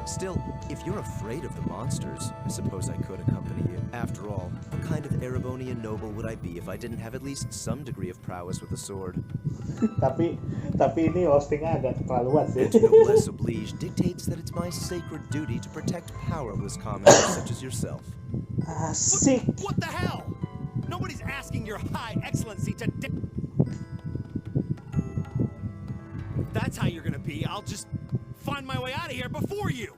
Still, if you're afraid of the monsters, I suppose I could accompany you. After all, what kind of Erebonian noble would I be if I didn't have at least some degree of prowess with a sword? tapi ini roastingnya agak keterlaluan sih. Noblesse oblige dictates that it's my sacred duty to protect powerless commoners such as yourself. Asik. What the hell? Nobody's asking your high excellency to If that's how you're gonna be, I'll just find my way out of here before you.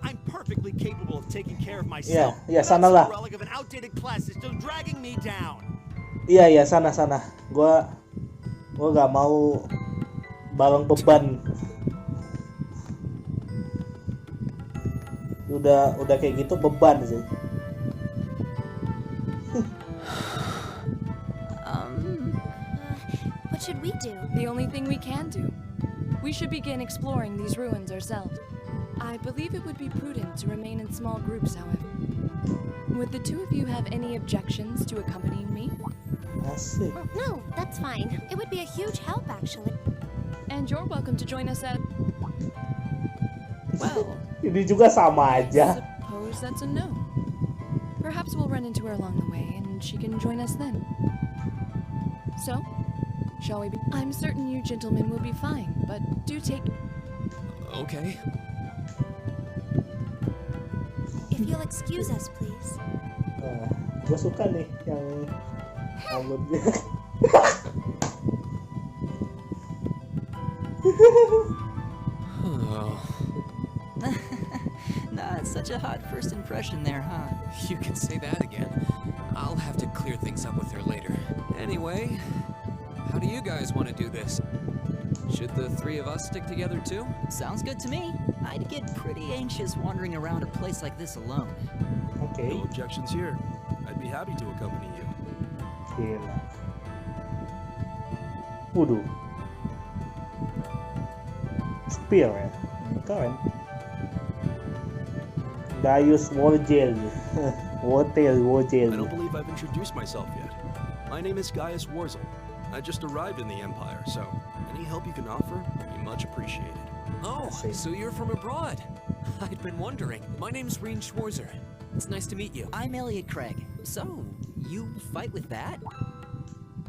I'm perfectly capable of taking care of myself. Iya, sana lah. Relic of an outdated class is still dragging me down. Iya, sana. Gua nggak mau bareng beban. Udah kayak gitu beban sih. What should we do? The only thing we can do. We should begin exploring these ruins ourselves. I believe it would be prudent to remain in small groups, however. Would the two of you have any objections to accompanying me? Asik. No, that's fine. It would be a huge help, actually. And you're welcome to join us at... Well... Ini juga sama aja. Suppose that's a no. Perhaps we'll run into her along the way, and she can join us then. So, shall we be... I'm certain you gentlemen will be fine, but do take... Okay. If you'll excuse us, please. Gue suka nih yang rambutnya. Nah, it's such a hot first impression there, huh? You can say that again. I'll have to clear things up with her later. Anyway, how do you guys want to do this? Should the three of us stick together too? Sounds good to me. I'd get pretty anxious wandering around a place like this alone. Okay. No objections here. I'd be happy to accompany you. Gila. Waduh. Spear ya. Keren. Darius Wargel. Wargel. I don't believe I've introduced myself yet. My name is Gaius Warzel. I just arrived in the Empire, so any help you can offer would be much appreciated. Oh, so you're from abroad. I'd been wondering. My name's Reen Schwarzer. It's nice to meet you. I'm Elliot Craig. So, you fight with that?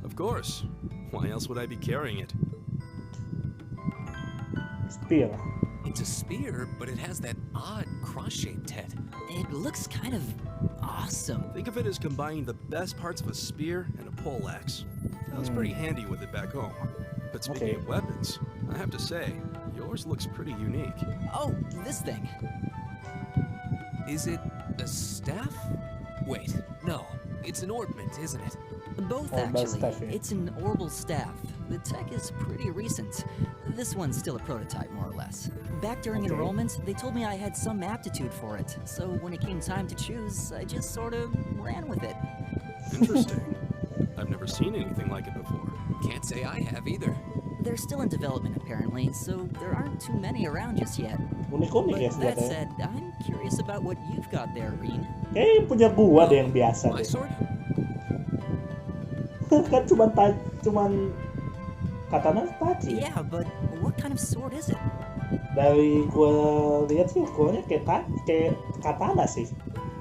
Of course. Why else would I be carrying it? Spear. It's a spear, but it has that odd cross-shaped head. It looks kind of awesome. Think of it as combining the best parts of a spear and a poleaxe. I was pretty handy with it back home. But speaking of weapons, I have to say, yours looks pretty unique. Oh, this thing. Is it a staff? Wait, no. It's an ornament, isn't it? Both, Orbital actually. staff, yeah. It's an orbital staff. The tech is pretty recent. This one's still a prototype, more or less. Back during enrollment, they told me I had some aptitude for it. So when it came time to choose, I just sort of ran with it. Interesting. I've never seen anything like it before. Can't say I have either. They're still in development, apparently, so there aren't too many around just yet. Unik-unik ya But that senjatanya. said, I'm curious about what you've got there, Reen. Kayaknya punya gua deh yang biasa My deh. sword? Kan cuman katana tachi. Yeah, but what kind of sword is it? Dari gua lihat sih ukurannya kayak katana sih.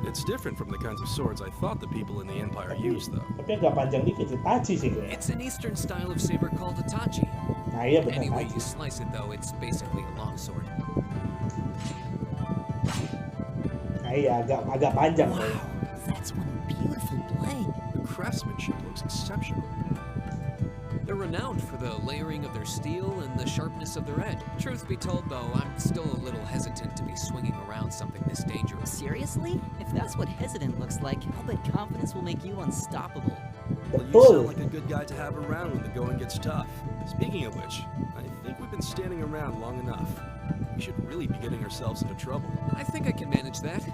It's different from the kinds of swords I thought the people in the Empire used, though. Tapi agak panjang dikit, Itachi sih kayaknya. It's an Eastern style of saber called Itachi. Nah iya benar. Any way you slice it, though, it's basically a longsword. Nah iya agak panjang. Wow, that's one beautiful blade. The craftsmanship looks exceptional. They're renowned for the layering of their steel and the sharpness of their edge. Truth be told, though, I'm still a little hesitant to be swinging around something this dangerous. Seriously? If that's what hesitant looks like, I'll bet confidence will make you unstoppable. Well, you sound like a good guy to have around when the going gets tough. Speaking of which, I think we've been standing around long enough. We should really be getting ourselves into trouble. I think I can manage that.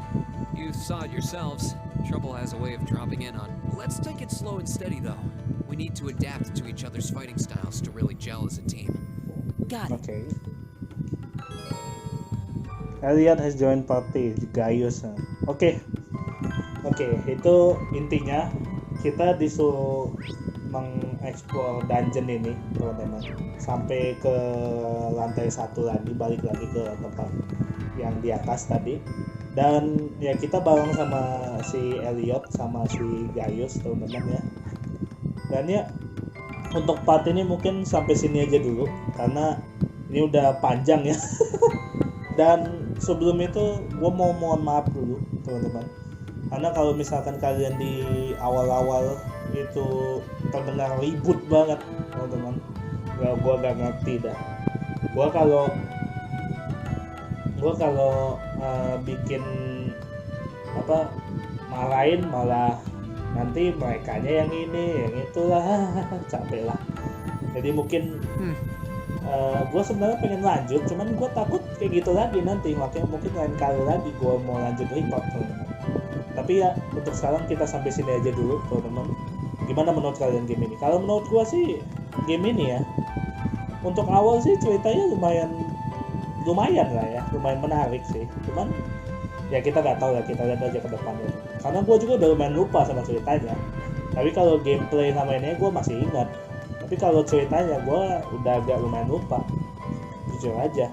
You saw it yourselves. Trouble has a way of dropping in on. Let's take it slow and steady, though. We need to adapt to each other's fighting styles to really gel as a team. Got it. Okay. Elliot has joined party, Gaius. Oke, itu intinya kita disuruh mengeksplor dungeon ini, teman-teman, sampai ke lantai 1 lagi, balik lagi ke tempat yang di atas tadi. Dan ya kita bareng sama si Elliot sama si Gaius, teman-teman ya. Dan ya untuk part ini mungkin sampai sini aja dulu karena ini udah panjang ya. Dan sebelum itu gue mau mohon maaf dulu teman-teman, karena kalau misalkan kalian di awal-awal itu terdengar ribut banget teman-teman, gue gak ngerti dah. Gue kalau bikin apa marahin malah nanti merekanya yang ini yang itulah capek lah. Jadi mungkin gue sebenarnya pengen lanjut, cuman gue takut kayak gitu lagi nanti, makanya mungkin lain kali lagi gue mau lanjut report teman-teman. Tapi ya untuk sekarang kita sampai sini aja dulu teman-teman. Gimana menurut kalian game ini? Kalau menurut gue sih game ini ya untuk awal sih ceritanya lumayan lah ya, lumayan menarik sih. Cuman ya kita nggak tahu lah, kita lihat aja ke depannya. Karena gue juga udah lumayan lupa sama ceritanya. Tapi kalau gameplay sama ini gue masih ingat. Tapi kalau ceritanya gue udah agak lumayan lupa, jujur aja.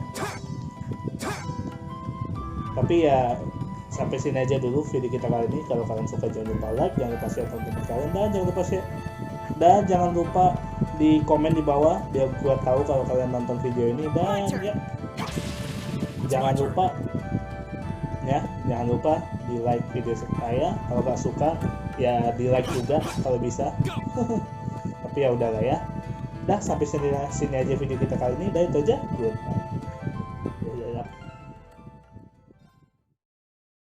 Tapi ya sampai sini aja dulu video kita kali ini. Kalau kalian suka jangan lupa like, jangan lupa share konten kalian, dan jangan lupa di komen di bawah biar gue tahu kalau kalian nonton video ini. Dan ya jangan lupa di like video saya. Kalau gak suka ya di like juga kalau bisa. Tapi ya udahlah ya. Dah sampai sini aja video kita kali ini. Dan itu aja. Goodbye.